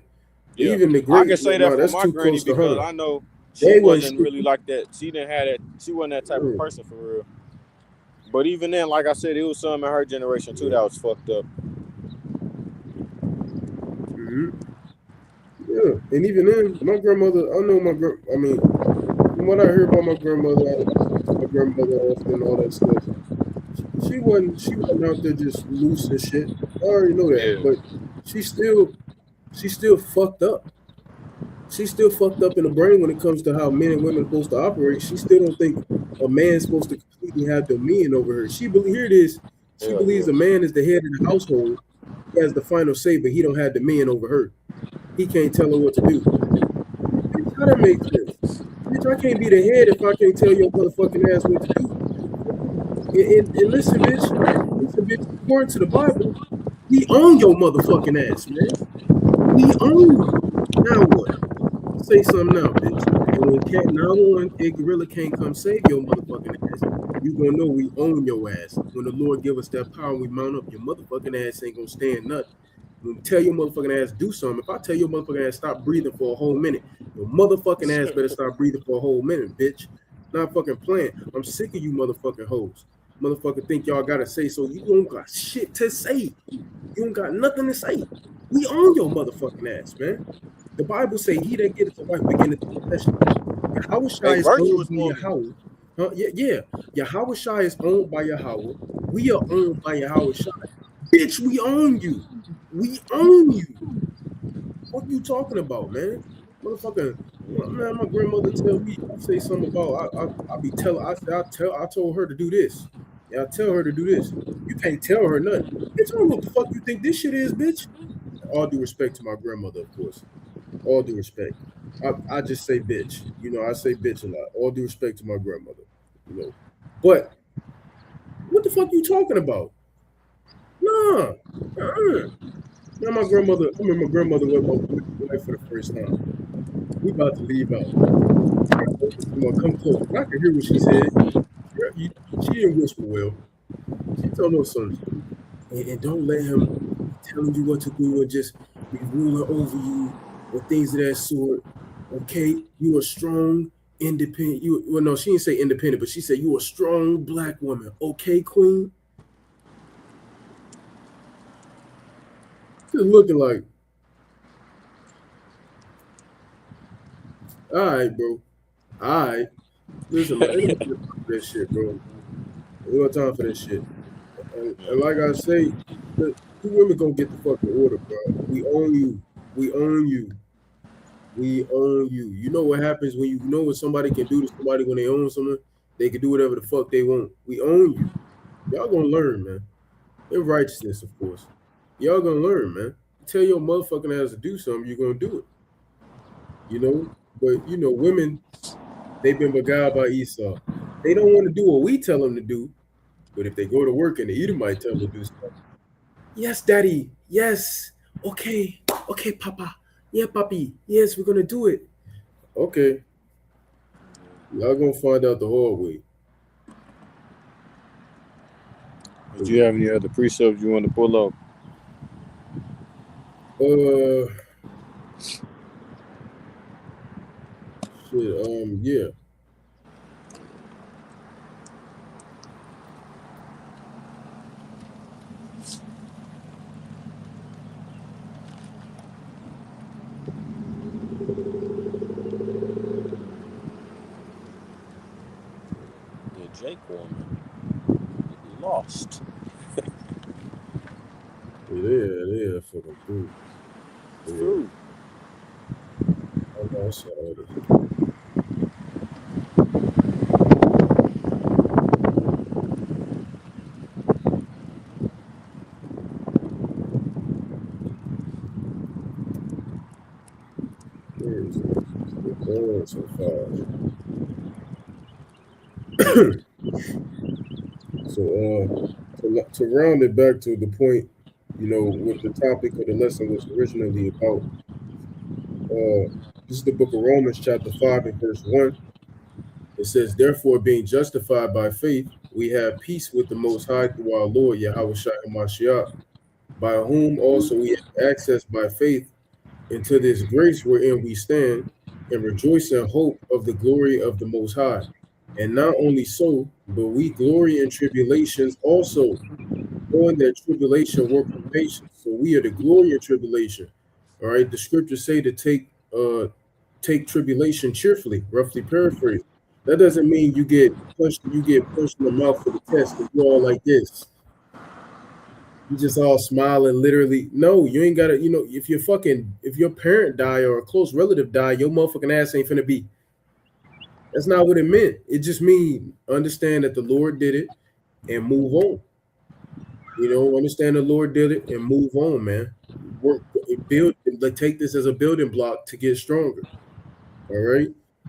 yeah, even the I great. can say that No, for that's my too granny close to because her. I know she They wasn't wasn't shit. really like that. She didn't have that. She wasn't that type of person for real. But even then, like I said, it was some in her generation too Yeah. that was fucked up. Mm-hmm. Yeah. And even then, my grandmother. I know my grand. I mean, from what I hear about my grandmother, I speak to my grandmother often, all that stuff. She wasn't out there just loose and shit. I already know that, Yeah, but she still she's still fucked up. She's still fucked up in the brain when it comes to how men and women are supposed to operate. She still don't think a man's supposed to completely have dominion over her. She believe here it is. She hell believes yeah. a man is the head of the household. He has the final say, but he don't have dominion over her. He can't tell her what to do. Bitch, how that makes sense? Bitch, I can't be the head if I can't tell your motherfucking ass what to do. And listen, bitch. Listen, bitch. According to the Bible, we own your motherfucking ass, man. We own you. Now what? Say something now, bitch. And when Cat 911 and Gorilla can't come save your motherfucking ass, you gonna know we own your ass. When the Lord give us that power and we mount up, your motherfucking ass ain't gonna stand nothing. When we tell your motherfucking ass do something, if I tell your motherfucking ass stop breathing for a whole minute, your motherfucking ass better stop breathing for a whole minute, bitch. Not fucking playing. I'm sick of you motherfucking hoes. Motherfucker think y'all gotta say so. You don't got shit to say. You don't got nothing to say. We own your motherfucking ass, man. The Bible say, "He that getteth a wife beginneth a possession." Yahweh A Shai is owned virtuous by woman. Yahweh. Huh? Yeah, yeah. Yahweh Shai is owned by Yahweh. We are owned by Yahweh Shai. Bitch, we own you. We own you. What you talking about, man? Motherfucker, man, my grandmother tell me, I say something about, I be telling, I told her to do this. Yeah, I tell her to do this. You can't tell her nothing. Bitch, I don't know what the fuck you think this shit is, bitch. All due respect to my grandmother, of course. All due respect. I just say bitch. You know, I say bitch a lot. All due respect to my grandmother. You know. But what the fuck you talking about? Nah. Uh-uh. Now my grandmother, I remember my grandmother with my wife for the first time. We about to leave out. Come on, come close. I can hear what she said. She didn't whisper well. She told us something. And don't let him be telling you what to do and just be ruling over you or things of that sort. Okay, you a strong, independent. You well, no, she didn't say independent, but she said you a strong black woman. Okay, queen. Just looking like, all right, bro. All right. Listen, man, ain't no time for that shit, bro. Ain't no time for that shit. And like I say, you women gonna get the fucking order, bro. We own you. We own you. We own you. You know what happens when you know what somebody can do to somebody when they own someone? They can do whatever the fuck they want. We own you. Y'all gonna learn, man. In righteousness, of course. Y'all gonna learn, man. Tell your motherfucking ass to do something, you're gonna do it. You know? But you know, women, they've been beguiled by Esau. They don't want to do what we tell them to do, but if they go to work and the Edomite tell them to do stuff, yes, daddy, yes, okay, okay, papa, yeah, papi, yes, we're gonna do it. Okay, y'all gonna find out the hard way. Did you have any other precepts you want to pull up? Uh, shit. Yeah. Jake Foreman. Lost. They are fucking through. Through. I know, I saw all this. Where is it? Oh, so fast. To round it back to the point, what the topic of the lesson was originally about. This is the book of Romans, chapter 5 and verse 1. It says, therefore, being justified by faith, we have peace with the Most High through our Lord Yahushua HaMashiach, by whom also we have access by faith into this grace wherein we stand, and rejoice in hope of the glory of the Most High. And not only so, but we glory in tribulations also, knowing that tribulation worketh patience. So we are the glory in tribulation. All right, the scriptures say to take tribulation cheerfully, roughly paraphrased. That doesn't mean you get punched in the mouth for the test and you're all like this. You just all smiling, literally. No, you ain't gotta, if your parent die or a close relative die, your motherfucking ass ain't finna be. That's not what it meant. It just means understand that the Lord did it and move on. Understand the Lord did it and move on, man. Take this as a building block to get stronger. All right.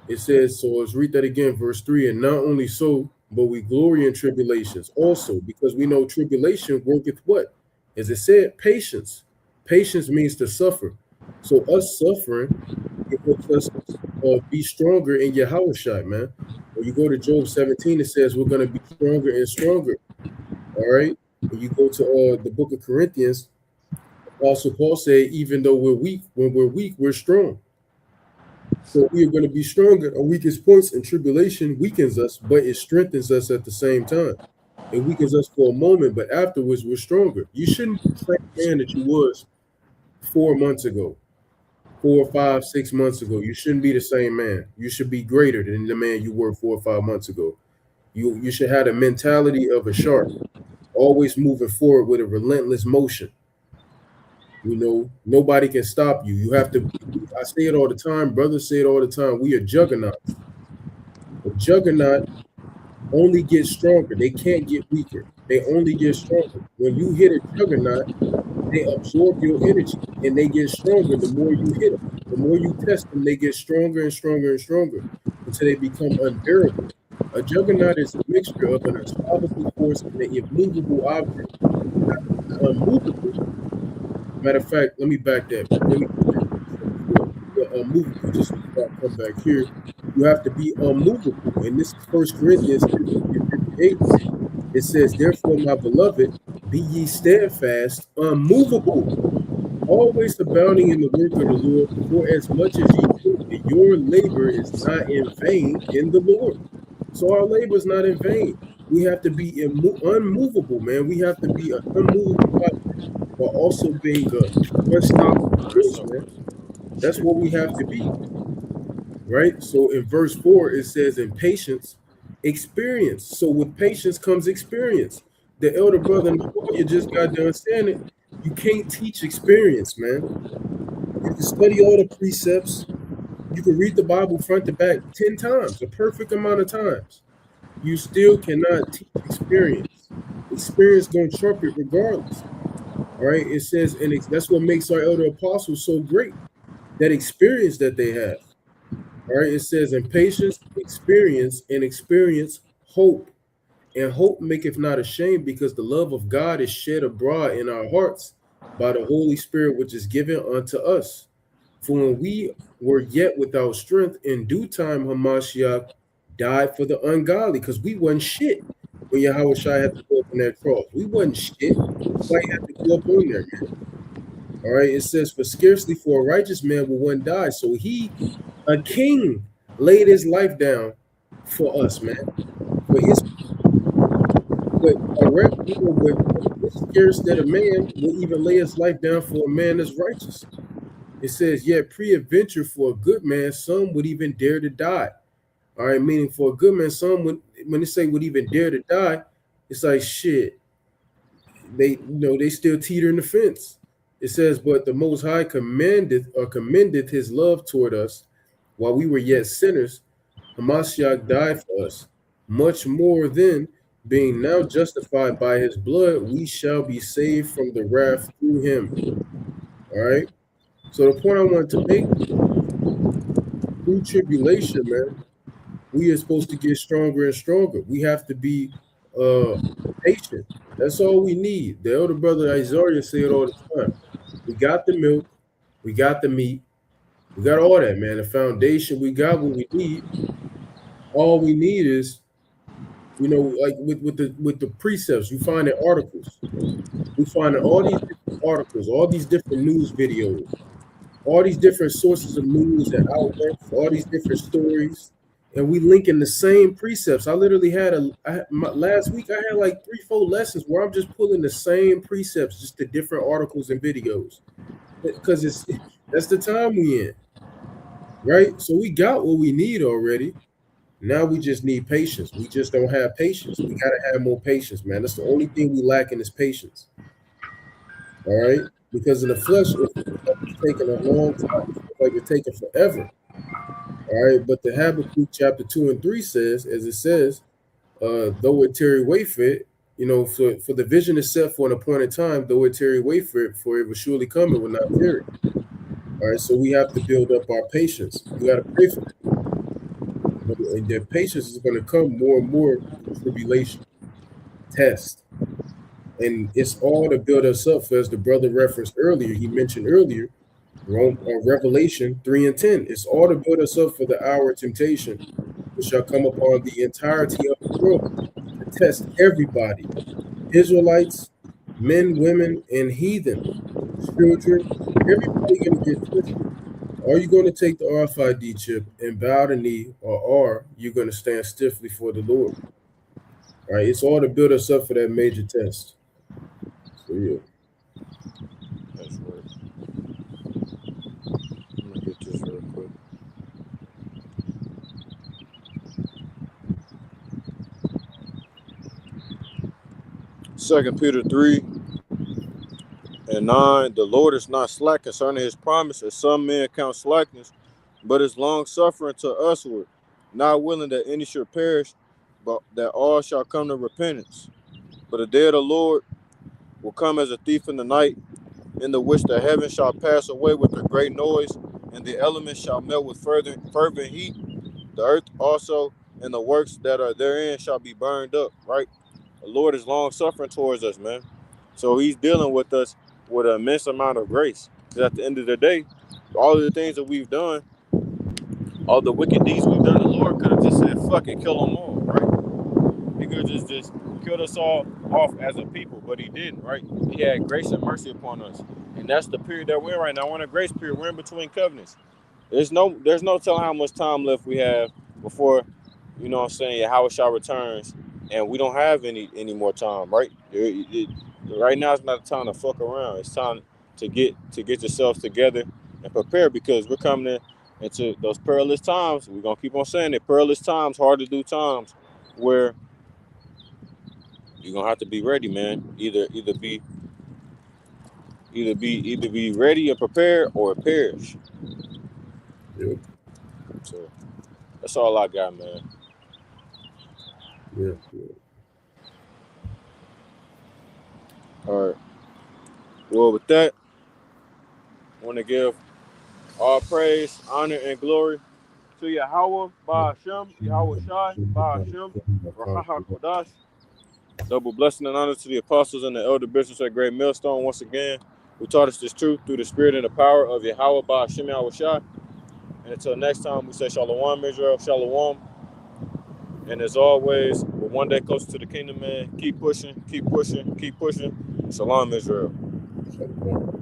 It says, so let's read that again, verse 3. And not only so, but we glory in tribulations also, because we know tribulation worketh what? As it said, patience. Patience means to suffer. So us suffering, it helps us be stronger in Yahushua, man. When you go to Job 17, it says we're going to be stronger and stronger. All right. When you go to the book of Corinthians, Apostle Paul said, even though we're weak, when we're weak, we're strong. So we are going to be stronger. Our weakest points, and tribulation weakens us, but it strengthens us at the same time. It weakens us for a moment, but afterwards we're stronger. You shouldn't be the same man that you was 4 months ago, 4, 5, 6 months ago. You shouldn't be the same man. You should be greater than the man you were 4 or 5 months ago. You should have the mentality of a shark, always moving forward with a relentless motion. Nobody can stop you. You have to, I say it all the time, brothers say it all the time, we are juggernauts. A juggernaut only gets stronger. They can't get weaker. They only get stronger. When you hit a juggernaut, they absorb your energy and they get stronger the more you hit them. The more you test them, they get stronger and stronger and stronger until they become unbearable. A juggernaut is a mixture of an unstoppable force and an immovable object. Unmovable. Matter of fact, let me back that. Unmovable, just come back here. You have to be unmovable. And this is 1 Corinthians 15:58. It says, therefore, my beloved, be ye steadfast, unmovable, always abounding in the work of the Lord, for as much as ye do, that your labor is not in vain in the Lord. So our labor is not in vain. We have to be unmovable, man. We have to be an unmovable while also being unstoppable force, man. That's what we have to be, right? So in verse 4, it says, in patience, experience. So with patience comes experience. The elder brother you just got done saying it. You can't teach experience, man. You can study all the precepts. You can read the Bible front to back 10 times, a perfect amount of times. You still cannot teach experience. Experience gonna trump it regardless. All right, it says, and that's what makes our elder apostles so great, that experience that they have. All right, it says, in patience, experience, and experience, hope. And hope maketh not ashamed, because the love of God is shed abroad in our hearts by the Holy Spirit, which is given unto us. For when we were yet without strength, in due time Hamashiach died for the ungodly, because we wasn't shit when Yahushua had to go up on that cross. We wasn't shit. Why had to go up on there, man? All right, it says, for scarcely for a righteous man will one die. So he, a king, laid his life down for us, man. For his, but it's scarce that a man will even lay his life down for a man that's righteous. It says, yet pre-adventure for a good man, some would even dare to die. All right, meaning for a good man, some would, when they say would even dare to die, it's like shit. They still teeter in the fence. It says, but the Most High commendeth his love toward us while we were yet sinners. Hamashiach died for us. Much more then, being now justified by his blood, we shall be saved from the wrath through him. All right. So the point I wanted to make, through tribulation, man, we are supposed to get stronger and stronger. We have to be patient. That's all we need. The elder brother Isaiah say it all the time. We got the milk, we got the meat, we got all that, man. The foundation, we got what we need. All we need is, like with the precepts, you find the articles. We find all these different articles, all these different news videos, all these different sources of news and outlets, all these different stories, and we link in the same precepts. I literally had last week I had like 3-4 lessons where I'm just pulling the same precepts, just the different articles and videos, because that's the time we in, right? So we got what we need already. Now we just need patience. We just don't have patience. We gotta have more patience, man. That's the only thing we lacking is patience. All right, because in the flesh, it's taking a long time. It's like it's taking forever. All right, but the Habakkuk chapter 2 and 3 says, as it says, though it tarry wait for it, for the vision is set for an appointed time, though it tarry wait for it will surely come, it will not tarry. All right, so we have to build up our patience. We got to pray for it. And their patience is going to come more and more through tribulation, test. And it's all to build us up, for as the brother referenced earlier, he mentioned earlier, Revelation 3 and 10. It's all to build us up for the hour of temptation, which shall come upon the entirety of the world to test everybody, Israelites, men, women, and heathen, children, everybody going to get twisted. Are you going to take the RFID chip and bow the knee, or are you going to stand stiffly for the Lord? All right, it's all to build us up for that major test. So yeah. That's right. I'm gonna get this real quick. Second Peter 3 and 9. The Lord is not slack concerning his promise, as some men count slackness, but is long suffering to usward, not willing that any should perish, but that all shall come to repentance. But the day of the Lord will come as a thief in the night, in the which the heavens shall pass away with a great noise, and the elements shall melt with fervent heat. The earth also and the works that are therein shall be burned up, right? The Lord is long suffering towards us, man. So he's dealing with us with an immense amount of grace. Because at the end of the day, all of the things that we've done, all the wicked deeds we've done, the Lord could have just said, fuck it, kill them all, right? He could have just killed us all off as a people, but he didn't, right? He had grace and mercy upon us. And that's the period that we're in right now. We're in a grace period. We're in between covenants. There's no telling how much time left we have before, what I'm saying, Yahweh returns, and we don't have any more time, right? Right now it's not the time to fuck around. It's time to get yourselves together and prepare, because we're coming into those perilous times. We're gonna keep on saying it, perilous times, hard to do times, where you're gonna have to be ready, man. Either be ready and prepared, or perish. Yep. So that's all I got, man. Yeah. All right. Well, with that, I want to give all praise, honor, and glory to Yahweh, Ba'ashem, Yahweh Shai, Ba'ashem, Rahaha Kodash. Double blessing and honor to the apostles and the elder bishops at Great Millstone once again, who taught us this truth through the spirit and the power of Yahweh, Ba'ashem, Yahweh Shai. And until next time, we say Shalom, Israel, Shalom. And as always, we're one day closer to the kingdom, man. Keep pushing, keep pushing, keep pushing. Shalom, Israel. Shalom.